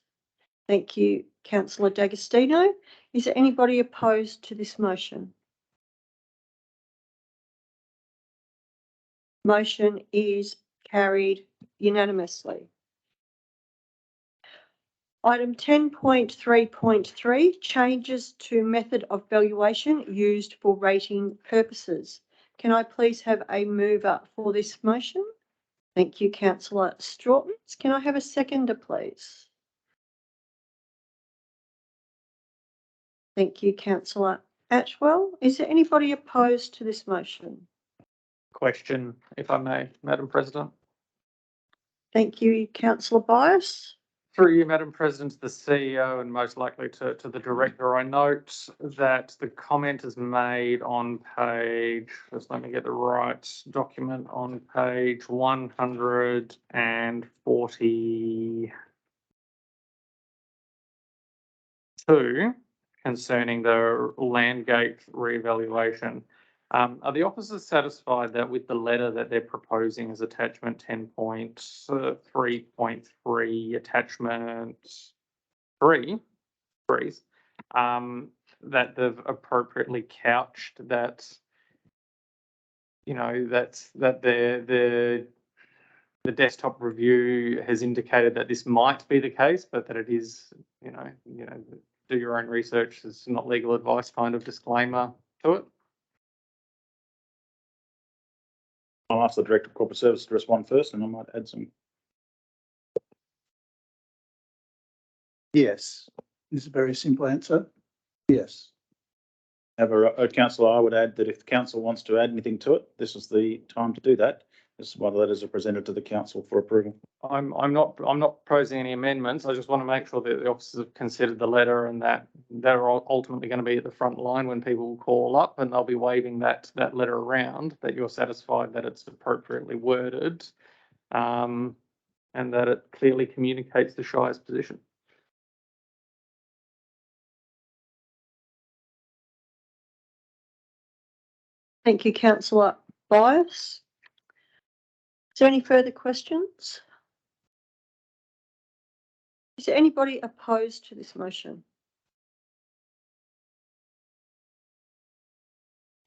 Thank you, councillor D'Agostino. Is there anybody opposed to this motion? Motion is carried unanimously. Item 10.3.3, changes to method of valuation used for rating purposes. Can I please have a mover for this motion? Thank you, councillor Strawton. Can I have a seconder, please? Thank you, councillor Atwell. Is there anybody opposed to this motion? Question, if I may, Madam President. Thank you, councillor Bias. Through you, Madam President, to the CEO and most likely to the director, I note that the comment is made on page, just let me get the right document, on page 142 concerning the Landgate reevaluation. Are the officers satisfied that with the letter that they're proposing as attachment 10.3.3 attachment 3, that they've appropriately couched that, you know, that the desktop review has indicated that this might be the case, but that it is, you know, do your own research. It's not legal advice kind of disclaimer to it. I'll ask the Director of Corporate Services to respond first, and I might add some. Yes, is a very simple answer. Yes. However, councillor, I would add that if the council wants to add anything to it, this is the time to do that. This is why the letters are presented to the council for approval. I'm not proposing any amendments. I just want to make sure that the officers have considered the letter and that they're ultimately going to be at the front line when people call up, and they'll be waving that letter around, that you're satisfied that it's appropriately worded, and that it clearly communicates the Shire's position. Thank you, councillor Bias. Is there any further questions? Is there anybody opposed to this motion?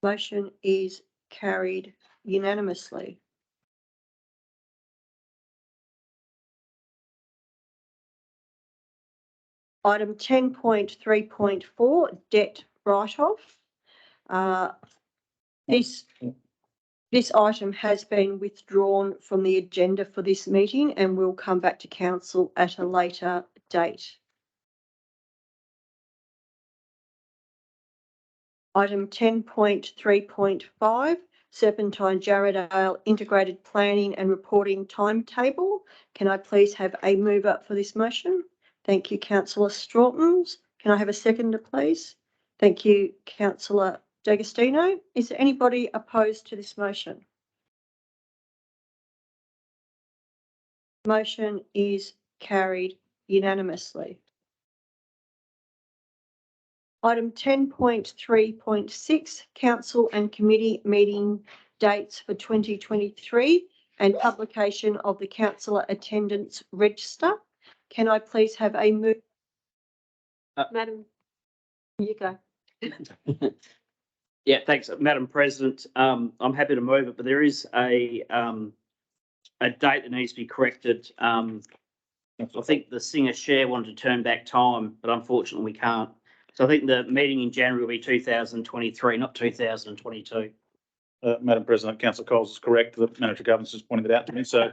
Motion is carried unanimously. Item 10.3.4, debt write-off. This item has been withdrawn from the agenda for this meeting and will come back to council at a later date. Item 10.3.5, Serpentine Jarrahdale Integrated Planning and Reporting Timetable. Can I please have a mover for this motion? Thank you, Councillor Strawtons. Can I have a seconder, please? Thank you, Councillor D'Agostino. Is there anybody opposed to this motion? Motion is carried unanimously. Item 10.3.6, council and committee meeting dates for 2023 and publication of the councillor attendance register. Can I please have a move? Madam, you go. Yeah, thanks, Madam President. I'm happy to move it, but there is a date that needs to be corrected. I think the Singer Share wanted to turn back time, but unfortunately we can't. So I think the meeting in January will be 2023, not 2022. Madam President, Councillor Coles is correct. The Manager of Governance just pointed that out to me. So,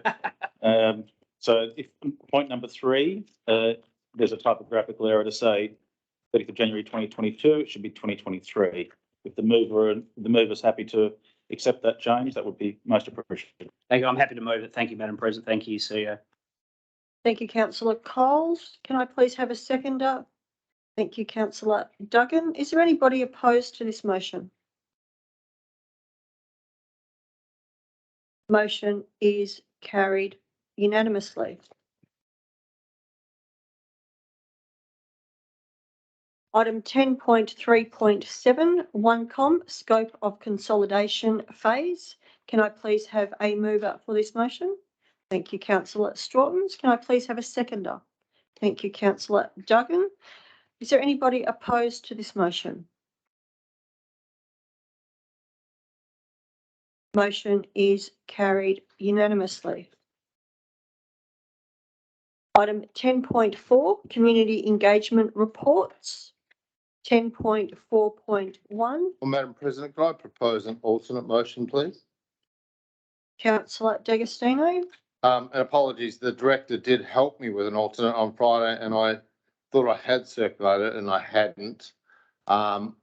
so if point number 3, there's a typographical error to say 30th of January 2022, it should be 2023. If the mover's happy to accept that change, that would be most appreciated. Thank you. I'm happy to move it. Thank you, Madam President. Thank you, CEO. Thank you, Councillor Coles. Can I please have a seconder? Thank you, Councillor Duggan. Is there anybody opposed to this motion? Motion is carried unanimously. Item 10.3.7, OneCom, scope of consolidation phase. Can I please have a mover for this motion? Thank you, Councillor Strawtons. Can I please have a seconder? Thank you, Councillor Duggan. Is there anybody opposed to this motion? Motion is carried unanimously. Item 10.4, community engagement reports. 10.4.1. Well, Madam President, could I propose an alternate motion, please? Councillor D'Agostino. And apologies, the director did help me with an alternate on Friday, and I thought I had circulated it and I hadn't. I've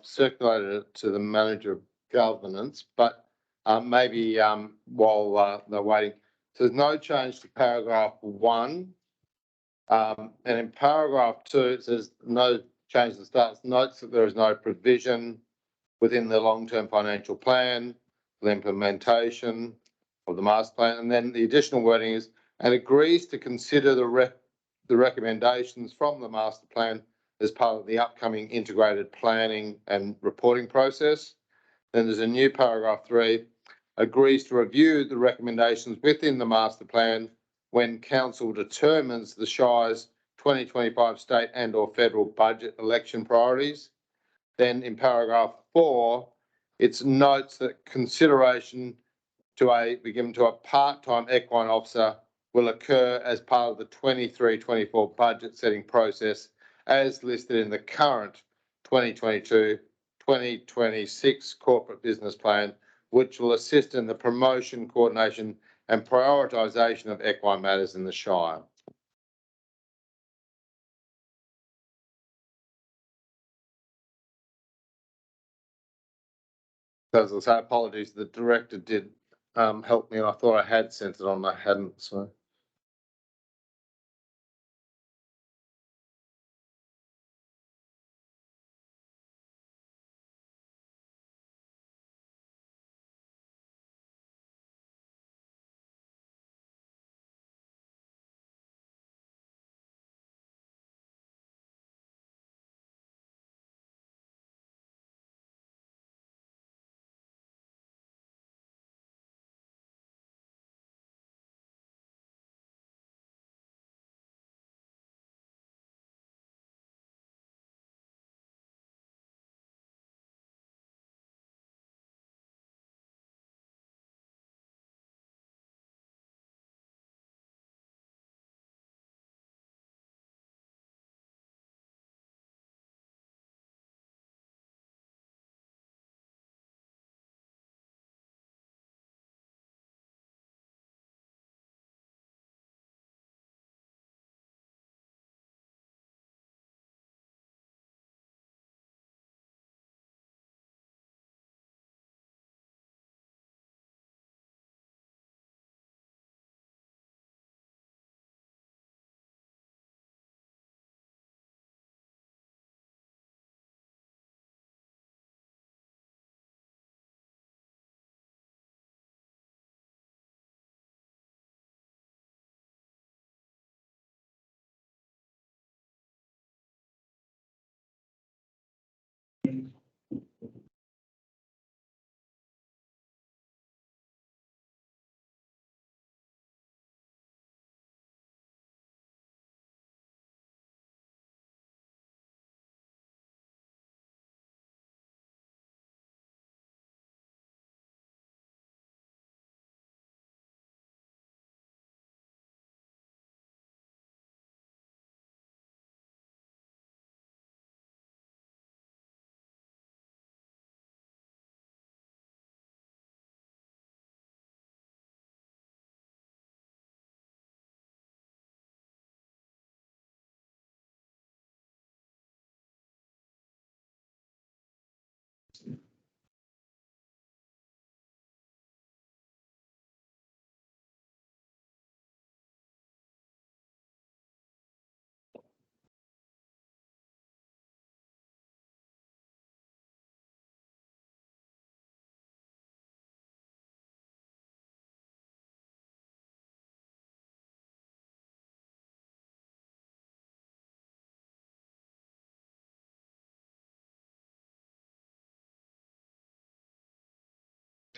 circulated it to the Manager of Governance, but maybe while they're waiting. So there's no change to paragraph 1. And in paragraph 2, it says no change to the start. Notes that there is no provision within the long-term financial plan for the implementation of the master plan. And then the additional wording is, and agrees to consider the recommendations from the master plan as part of the upcoming integrated planning and reporting process. Then there's a new paragraph 3, agrees to review the recommendations within the master plan when council determines the Shire's 2025 state and or federal budget election priorities. Then in paragraph 4, it notes that consideration be given to a part-time equine officer will occur as part of the 23-24 budget setting process as listed in the current 2022-2026 corporate business plan, which will assist in the promotion, coordination and prioritisation of equine matters in the Shire. As I say, apologies, the director did help me, and I thought I had sent it on, I hadn't, so.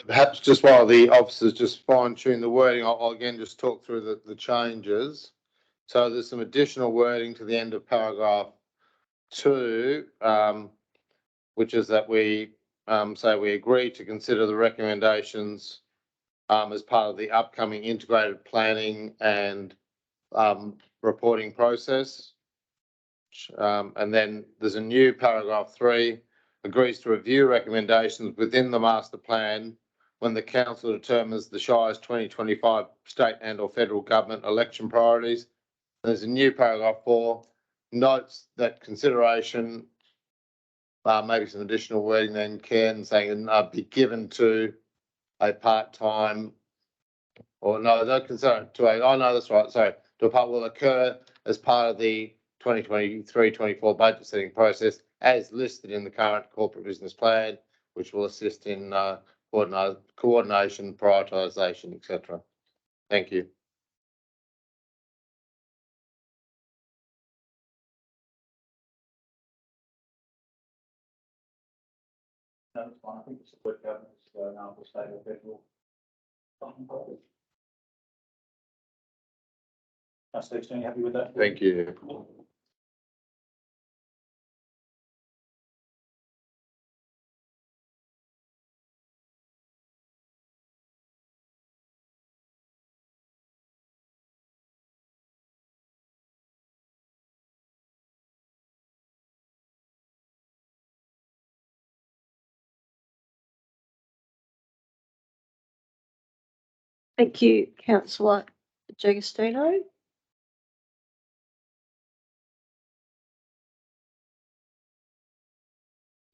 Perhaps just while the officers just fine tune the wording, I'll again just talk through the changes. So there's some additional wording to the end of paragraph 2, which is that we say we agree to consider the recommendations as part of the upcoming integrated planning and reporting process. And then there's a new paragraph 3, agrees to review recommendations within the master plan when the council determines the Shire's 2025 state and or federal government election priorities. There's a new paragraph 4, notes that consideration, maybe some additional wording then Ken saying be given to a part-time, or no, don't consider to a, oh no, that's right, sorry, to a part will occur as part of the 2023-24 budget setting process as listed in the current corporate business plan, which will assist in coordination, prioritisation, etc. Thank you. No, that's fine. I think it's a good governance, now for state or federal. Steve, are you happy with that? Thank you. Thank you, councillor D'Agostino.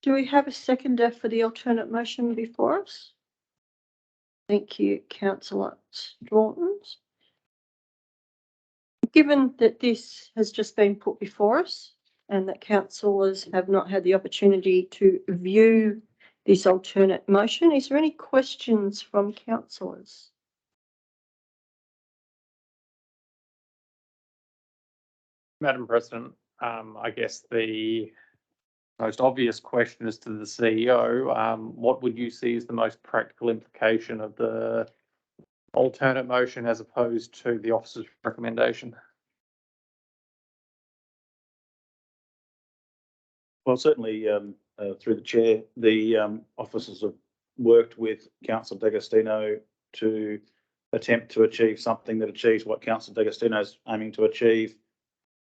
Do we have a seconder for the alternate motion before us? Thank you, councillor Strawton. Given that this has just been put before us and that councillors have not had the opportunity to view this alternate motion, is there any questions from councillors? Madam President, I guess the most obvious question is to the CEO. What would you see as the most practical implication of the alternate motion as opposed to the officer's recommendation? Well, certainly through the chair, the officers have worked with Councillor D'Agostino to attempt to achieve something that achieves what Councillor D'Agostino is aiming to achieve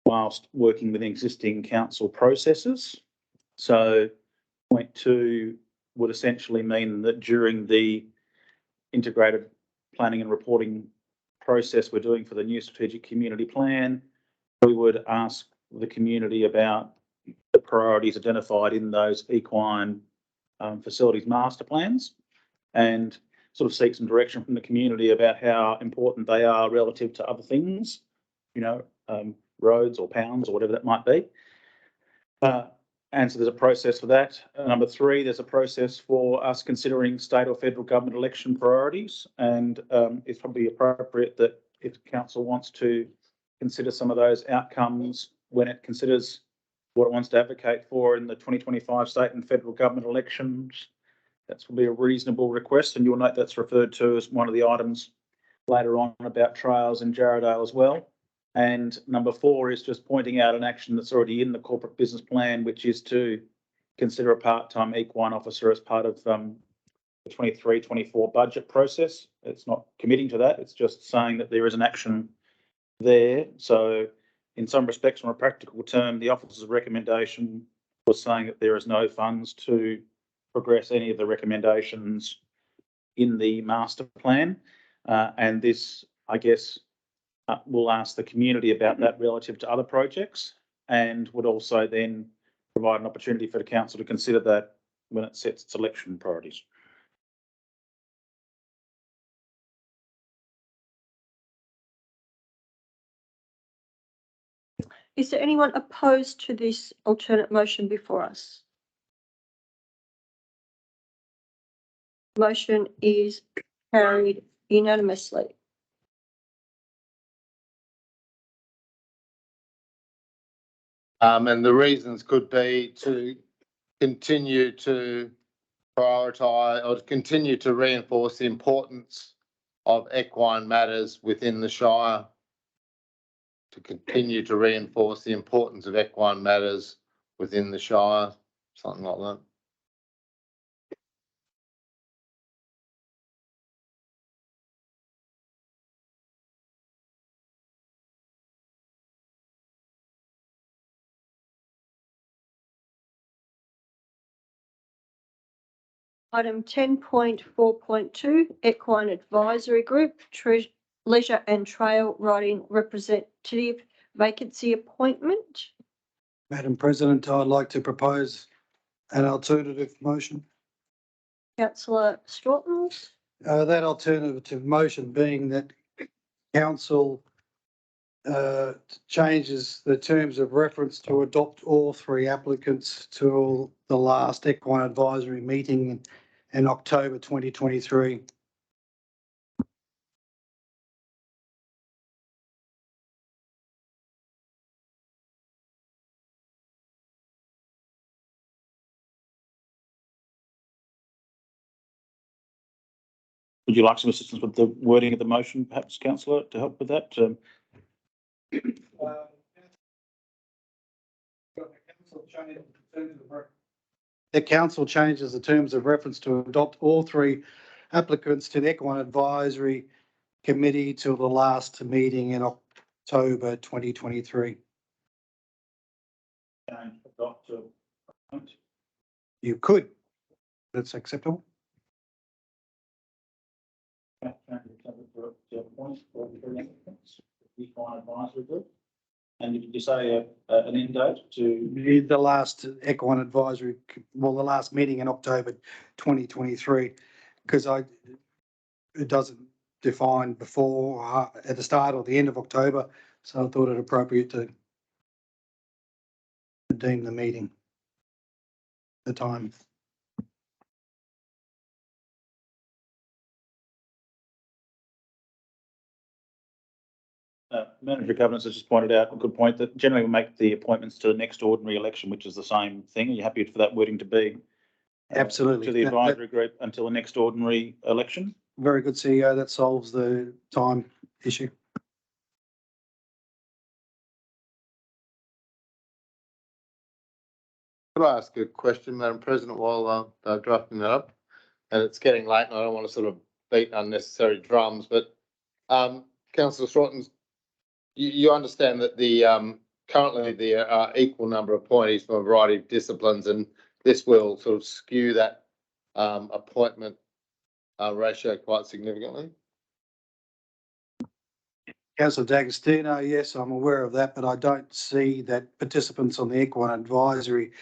whilst working with existing council processes. So point 2 would essentially mean that during the integrated planning and reporting process we're doing for the new strategic community plan, we would ask the community about the priorities identified in those equine facilities master plans and sort of seek some direction from the community about how important they are relative to other things, you know, roads or pounds or whatever that might be. And so there's a process for that. Number 3, there's a process for us considering state or federal government election priorities, and it's probably appropriate that if council wants to consider some of those outcomes when it considers what it wants to advocate for in the 2025 state and federal government elections, that's probably a reasonable request, and you'll note that's referred to as one of the items later on about trails in Jarrahdale as well. And number 4 is just pointing out an action that's already in the corporate business plan, which is to consider a part-time equine officer as part of the 23-24 budget process. It's not committing to that. It's just saying that there is an action there. So in some respects, from a practical term, the officer's recommendation was saying that there is no funds to progress any of the recommendations in the master plan. And this, I guess, we'll ask the community about that relative to other projects, and would also then provide an opportunity for the council to consider that when it sets its election priorities. Is there anyone opposed to this alternate motion before us? Motion is carried unanimously. And the reasons could be to continue to prioritise or to continue to reinforce the importance of equine matters within the Shire. To continue to reinforce the importance of equine matters within the Shire, something like that. Item 10.4.2, Equine Advisory Group, Leisure and Trail Riding Representative Vacancy Appointment. Madam President, I'd like to propose an alternative motion. Councillor Stratton. That alternative motion being that council changes the terms of reference to adopt all three applicants till the last equine advisory meeting in October 2023. Would you like some assistance with the wording of the motion, perhaps, councillor, to help with that? The council changes the terms of reference to adopt all three applicants to the Equine Advisory Committee till the last meeting in October 2023. You could. That's acceptable. And did you say an end date to? The last Equine Advisory, well, the last meeting in October 2023, because it doesn't define before, at the start or the end of October, so I thought it appropriate to deem the meeting, the time. Manager Governance has just pointed out a good point that generally we make the appointments to the next ordinary election, which is the same thing. Are you happy for that wording to be? Absolutely. To the advisory group until the next ordinary election? Very good, CEO. That solves the time issue. Could I ask a question, Madam President, while they're drafting that up? And it's getting late and I don't want to sort of beat unnecessary drums, but Councillor Stratton, you understand that the currently there are equal number of appointees from a variety of disciplines, and this will sort of skew that appointment ratio quite significantly. Councillor D'Agostino, yes, I'm aware of that, but I don't see that participants on the Equine Advisory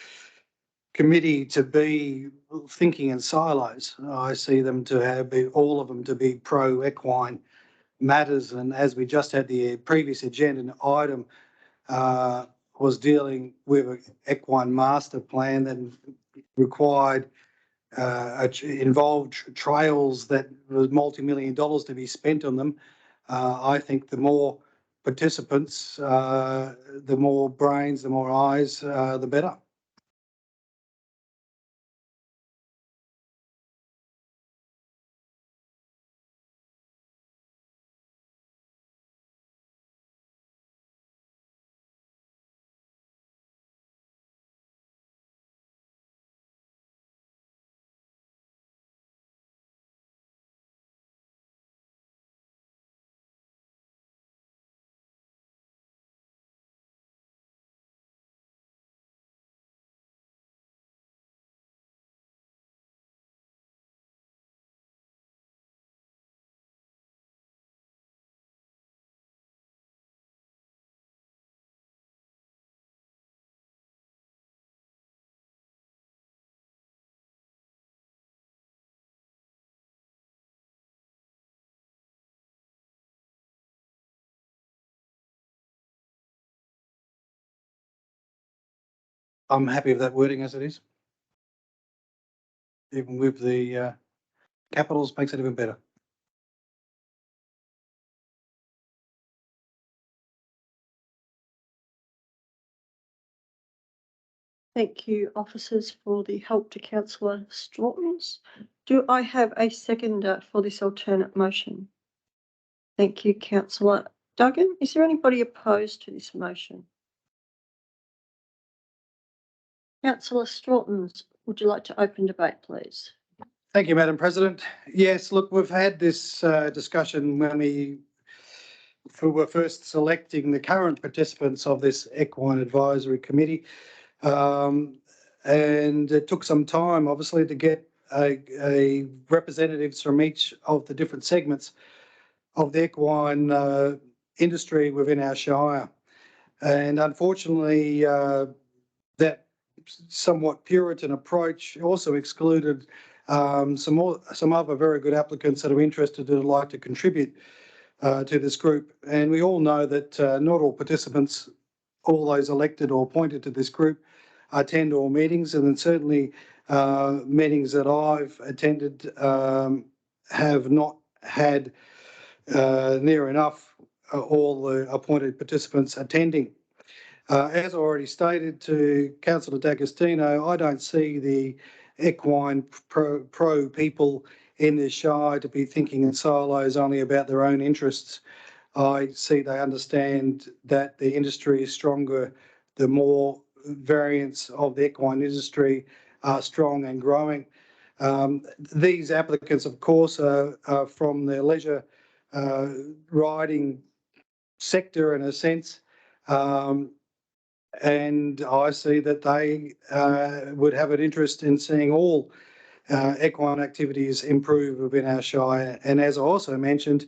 Committee to be thinking in silos. I see them to have all of them to be pro-equine matters, and as we just had the previous agenda item was dealing with an equine master plan that required involved trails that was multi-million dollars to be spent on them. I think the more participants, the more brains, the more eyes, the better. I'm happy with that wording as it is. Even with the capitals makes it even better. Thank you, officers, for the help to councillor Strawtons. Do I have a seconder for this alternate motion? Thank you, councillor Duggan. Is there anybody opposed to this motion? Councillor Strawtons, would you like to open debate, please? Thank you, Madam President. Yes, look, we've had this discussion when we were first selecting the current participants of this Equine Advisory Committee. And it took some time, obviously, to get a representatives from each of the different segments of the equine industry within our shire. And unfortunately, that somewhat Puritan approach also excluded some other very good applicants that are interested and would like to contribute to this group. And we all know that not all participants, all those elected or appointed to this group, attend all meetings, and then certainly meetings that I've attended have not had near enough all the appointed participants attending. As I already stated to Councillor D'Agostino, I don't see the equine pro people in this shire to be thinking in silos only about their own interests. I see they understand that the industry is stronger the more variants of the equine industry are strong and growing. These applicants, of course, are from the leisure riding sector in a sense. And I see that they would have an interest in seeing all equine activities improve within our shire. And as I also mentioned,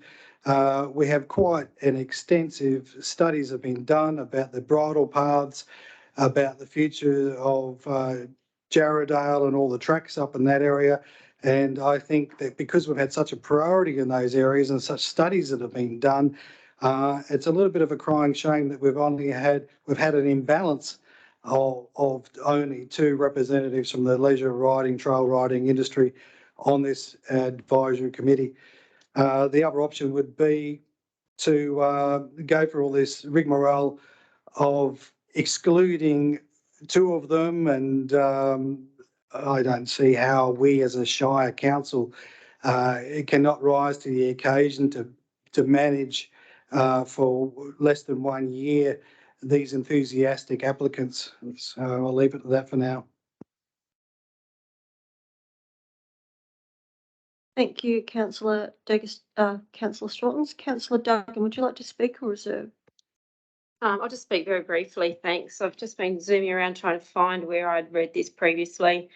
we have quite an extensive studies have been done about the bridle paths, about the future of Jarrahdale and all the tracks up in that area. And I think that because we've had such a priority in those areas and such studies that have been done, it's a little bit of a crying shame that we've had an imbalance of only 2 representatives from the leisure riding, trail riding industry on this advisory committee. The other option would be to go for all this rigmarole of excluding 2 of them, and I don't see how we as a Shire Council cannot rise to the occasion to manage for less than 1 year these enthusiastic applicants. So I'll leave it at that for now. Thank you, Councillor Strawtons. Councillor Duggan, would you like to speak or reserve? I'll just speak very briefly, thanks. I've just been zooming around trying to find where I'd read this previously.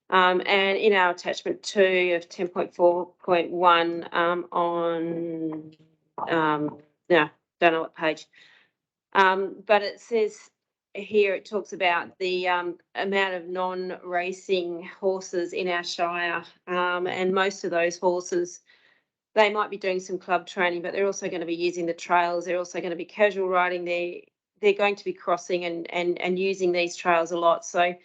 And in our attachment 2 of 10.4.1 no, don't know what page. But it says here, it talks about the amount of non-racing horses in our shire. And most of those horses, they might be doing some club training, but they're also going to be using the trails. They're also going to be casual riding. They're going to be crossing and using these trails a lot. So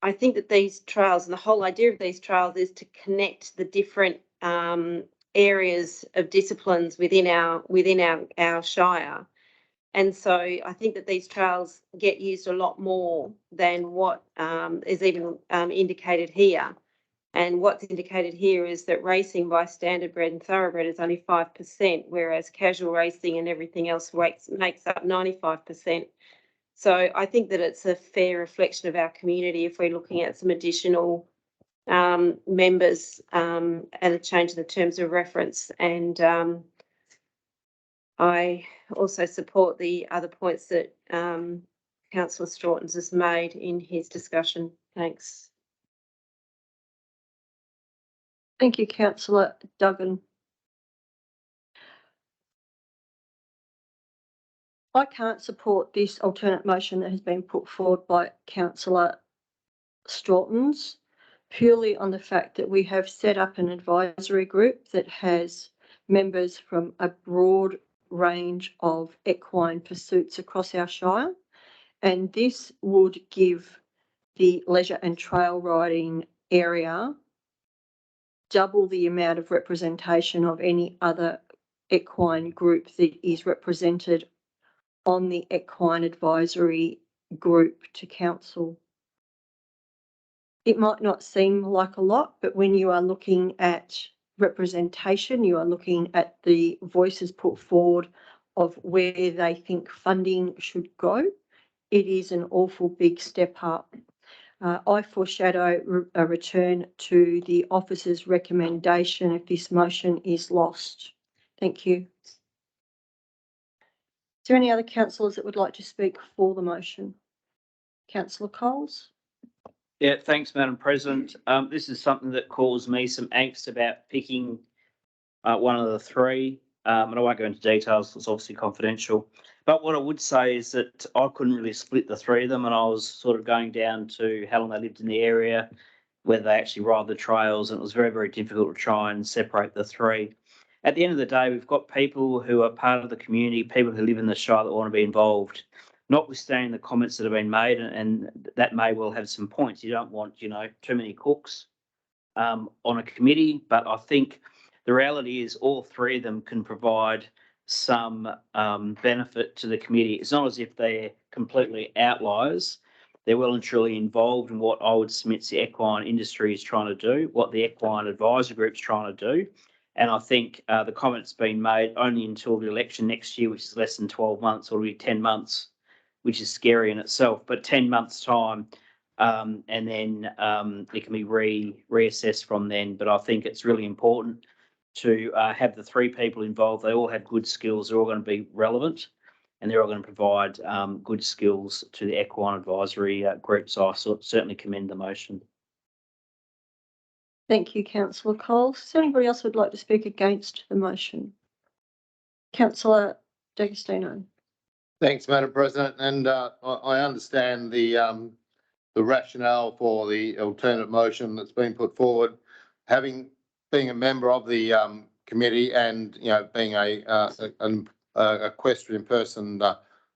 I think that these trails, and the whole idea of these trails, is to connect the different areas of disciplines within our shire. And so I think that these trails get used a lot more than what is even indicated here. And what's indicated here is that racing by standard bred and thoroughbred is only 5%, whereas casual racing and everything else makes up 95%. So I think that it's a fair reflection of our community if we're looking at some additional members and a change in the terms of reference. And I also support the other points that Councillor Strawtons has made in his discussion. Thanks. Thank you, Councillor Duggan. I can't support this alternate motion that has been put forward by Councillor Strawtons, purely on the fact that we have set up an advisory group that has members from a broad range of equine pursuits across our shire, and this would give the leisure and trail riding area double the amount of representation of any other equine group that is represented on the equine advisory group to council. It might not seem like a lot, but when you are looking at representation, you are looking at the voices put forward of where they think funding should go. It is an awful big step up. I foreshadow a return to the officer's recommendation if this motion is lost. Thank you. Is there any other councillors that would like to speak for the motion? Councillor Coles? Yeah, thanks, Madam President. This is something that caused me some angst about picking one of the three. And I won't go into details, it's obviously confidential. But what I would say is that I couldn't really split the three of them, and I was sort of going down to how long they lived in the area, whether they actually ride the trails, and it was very, very difficult to try and separate the three. At the end of the day, we've got people who are part of the community, people who live in the Shire that want to be involved. Notwithstanding the comments that have been made, and that may well have some points. You don't want, too many cooks on a committee, but I think the reality is all three of them can provide some benefit to the committee. It's not as if they're completely outliers. They're well and truly involved in what I would submit the equine industry is trying to do, what the equine advisory group's trying to do. And I think the comment's been made only until the election next year, which is less than 12 months, or 10 months, which is scary in itself. But 10 months' time, and then it can be reassessed from then. But I think it's really important to have the three people involved. They all have good skills. They're all going to be relevant, and they're all going to provide good skills to the equine advisory group. So I certainly commend the motion. Thank you, Councillor Coles. Is there anybody else who would like to speak against the motion? Councillor D'Agostino. Thanks, Madam President, and I understand the rationale for the alternate motion that's been put forward. Being a member of the committee, and being an equestrian person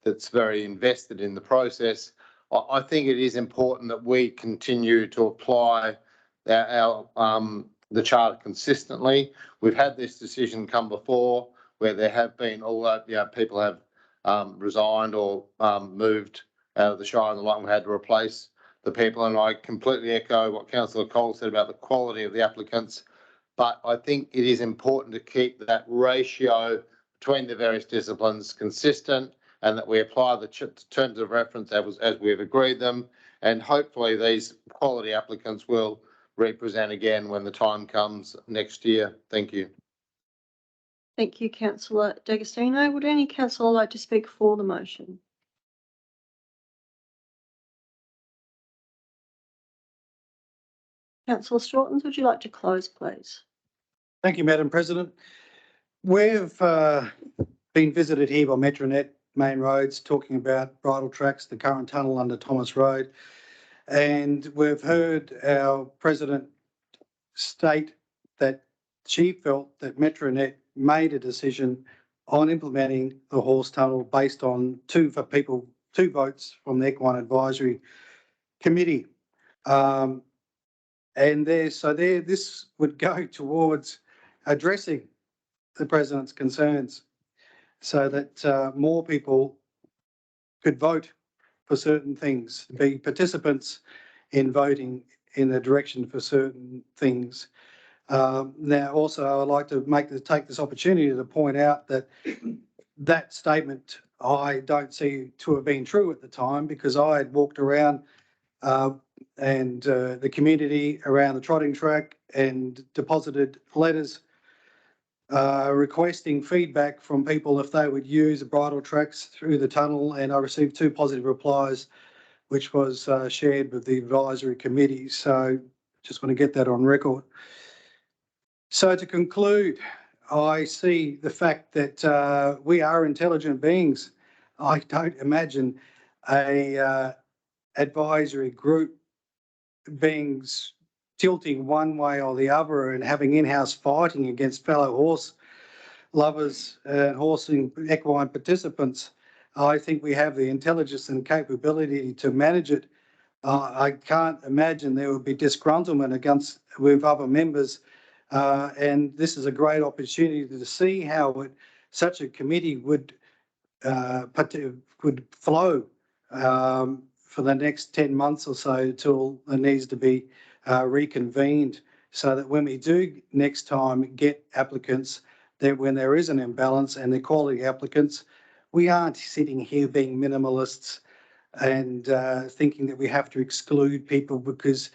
that's very invested in the process, I think it is important that we continue to apply the charter consistently. We've had this decision come before where there have been people have resigned or moved out of the Shire and the like, and we had to replace the people. And I completely echo what Councillor Cole said about the quality of the applicants. But I think it is important to keep that ratio between the various disciplines consistent, and that we apply the terms of reference as we've agreed them. And hopefully these quality applicants will represent again when the time comes next year. Thank you. Thank you, Councillor D'Agostino. Would any councillor like to speak for the motion? Councillor Strawton, would you like to close, please? Thank you, Madam President. We've been visited here by Metronet Main Roads talking about bridle tracks, the current tunnel under Thomas Road, and we've heard our president state that she felt that Metronet made a decision on implementing the horse tunnel based on two votes from the Equine Advisory Committee. This would go towards addressing the president's concerns so that more people could vote for certain things, be participants in voting in the direction for certain things. Now, also, I would like to take this opportunity to point out that that statement I don't see to have been true at the time, because I had walked around and the community around the trotting track and deposited letters requesting feedback from people if they would use the bridle tracks through the tunnel, and I received 2 positive replies, which was shared with the advisory committee. So just want to get that on record. So to conclude, I see the fact that we are intelligent beings. I don't imagine a advisory group being tilting one way or the other and having in-house fighting against fellow horse lovers and horsing equine participants. I think we have the intelligence and capability to manage it. I can't imagine there would be disgruntlement with other members, and this is a great opportunity to see how such a committee would flow for the next 10 months or so till it needs to be reconvened, so that when we do next time get applicants, that when there is an imbalance and they're quality applicants, we aren't sitting here being minimalists and thinking that we have to exclude people because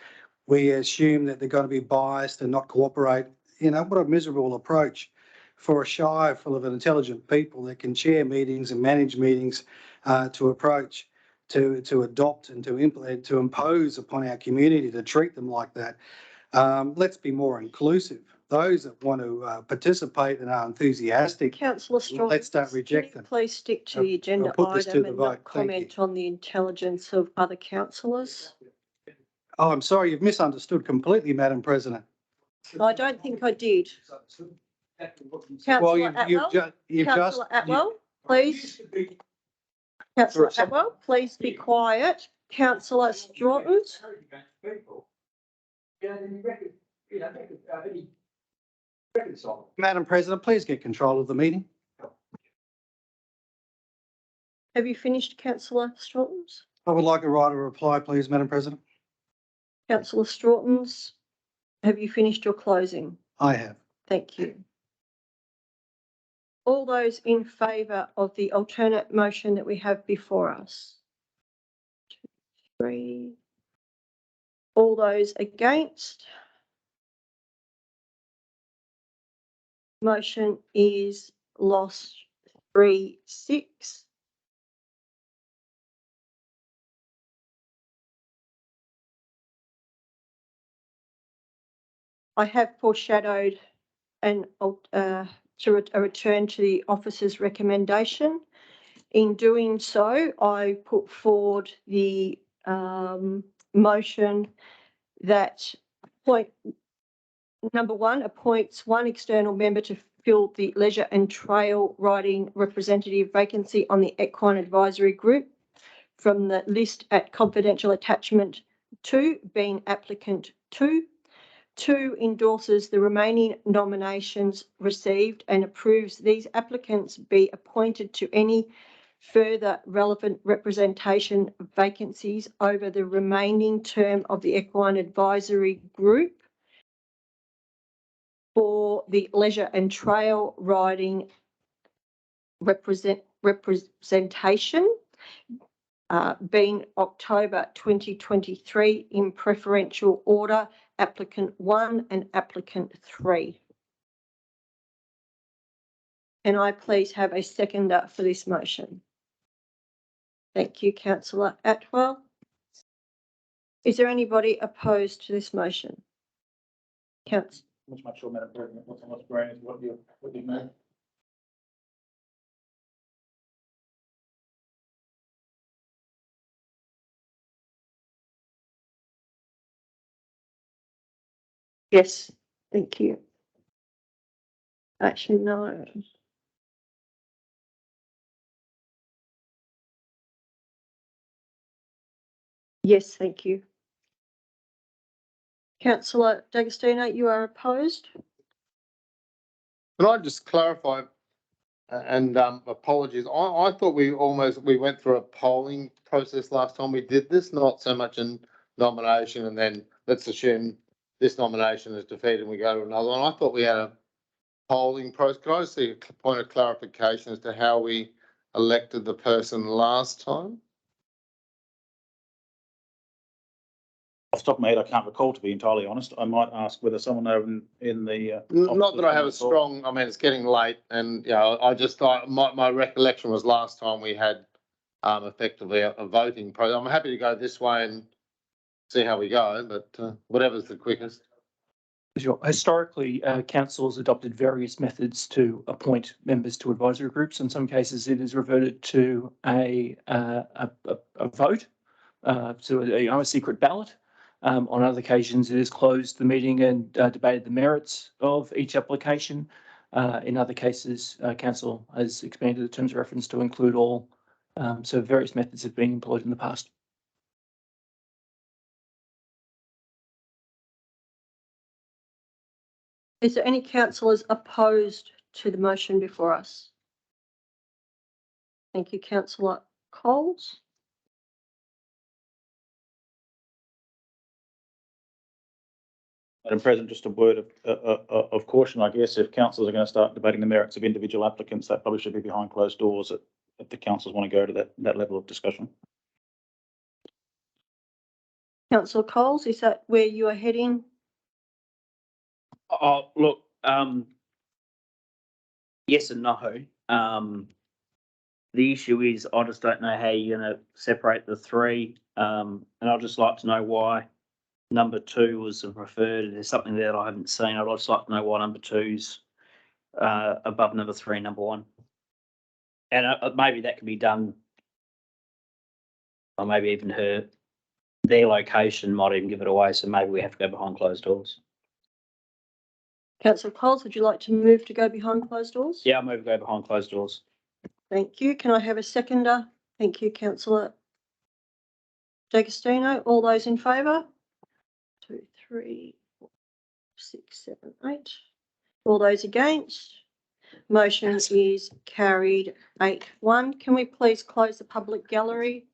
we assume that they're going to be biased and not cooperate. You know, what a miserable approach for a shire full of intelligent people that can chair meetings and manage meetings to approach, to adopt and to implement, to impose upon our community, to treat them like that. Let's be more inclusive. Those that want to participate and are enthusiastic, Councillor Strong. let's don't reject them. Please stick to the agenda put this to item the and vote. not Thank you. comment on the intelligence of other councillors. Oh, I'm sorry, you've misunderstood completely, Madam President. I don't think I did. Well, Councillor you've just, Councillor Atwell, please. Councillor Atwell, please be quiet. Councillor Stratton. Madam President, please get control of the meeting. Have you finished, Councillor Stratton? I would like to write a reply, please, Madam President. Councillor Stratton, have you finished your closing? I have. Thank you. All those in favour of the alternate motion that we have before us? 2, 3. All those against? Motion is lost 3-6. I have foreshadowed a return to the officer's recommendation. In doing so, I put forward the motion that point number 1 appoints one external member to fill the leisure and trail riding representative vacancy on the Equine Advisory Group from the list at confidential attachment 2, being applicant 2. 2, endorses the remaining nominations received and approves these applicants be appointed to any further relevant representation of vacancies over the remaining term of the Equine Advisory Group for the leisure and trail riding representation being October 2023 in preferential order, applicant 1 and applicant 3. Can I please have a seconder for this motion? Thank you, Councillor Atwell. Is there anybody opposed to this motion? Councillor. I'm not sure, Madam President, what's on the screen is what you mean. Yes, thank you. Actually, no. Yes, thank you. Councillor D'Agostino, you are opposed? Can I just clarify, and apologies, I thought we went through a polling process last time we did this, not so much a nomination and then let's assume this nomination is defeated and we go to another one. I thought we had a polling process. Can I just see a point of clarification as to how we elected the person last time? Off the top of my head, I can't recall, to be entirely honest. I might ask whether someone over in the. Not that I have a strong, I mean, it's getting late and, you know, I just thought my recollection was last time we had effectively a voting process. I'm happy to go this way and see how we go, but whatever's the quickest. Sure. Historically, council has adopted various methods to appoint members to advisory groups. In some cases, it is reverted to a vote, so a secret ballot. On other occasions, it has closed the meeting and debated the merits of each application. In other cases, council has expanded the terms of reference to include all. So various methods have been employed in the past. Is there any councillors opposed to the motion before us? Thank you, Councillor Coles. Madam President, just a word of caution, I guess, if councillors are going to start debating the merits of individual applicants, that probably should be behind closed doors if the councillors want to go to that level of discussion. Councillor Coles, is that where you are heading? Oh, look, yes and no. The issue is I just don't know how you're going to separate the three. And I'd just like to know why number 2 was referred. There's something there that I haven't seen. I'd just like to know why number 2's above number 3, number 1. And maybe that can be done, or maybe even their location might even give it away. So maybe we have to go behind closed doors. Councillor Coles, would you like to move to go behind closed doors? Yeah, I'll move to go behind closed doors. Thank you. Can I have a seconder? Thank you, Councillor D'Agostino. All those in favour? 2, 3, 4, 6, 7, 8. All those against? Motion is carried 8-1. Can we please close the public gallery?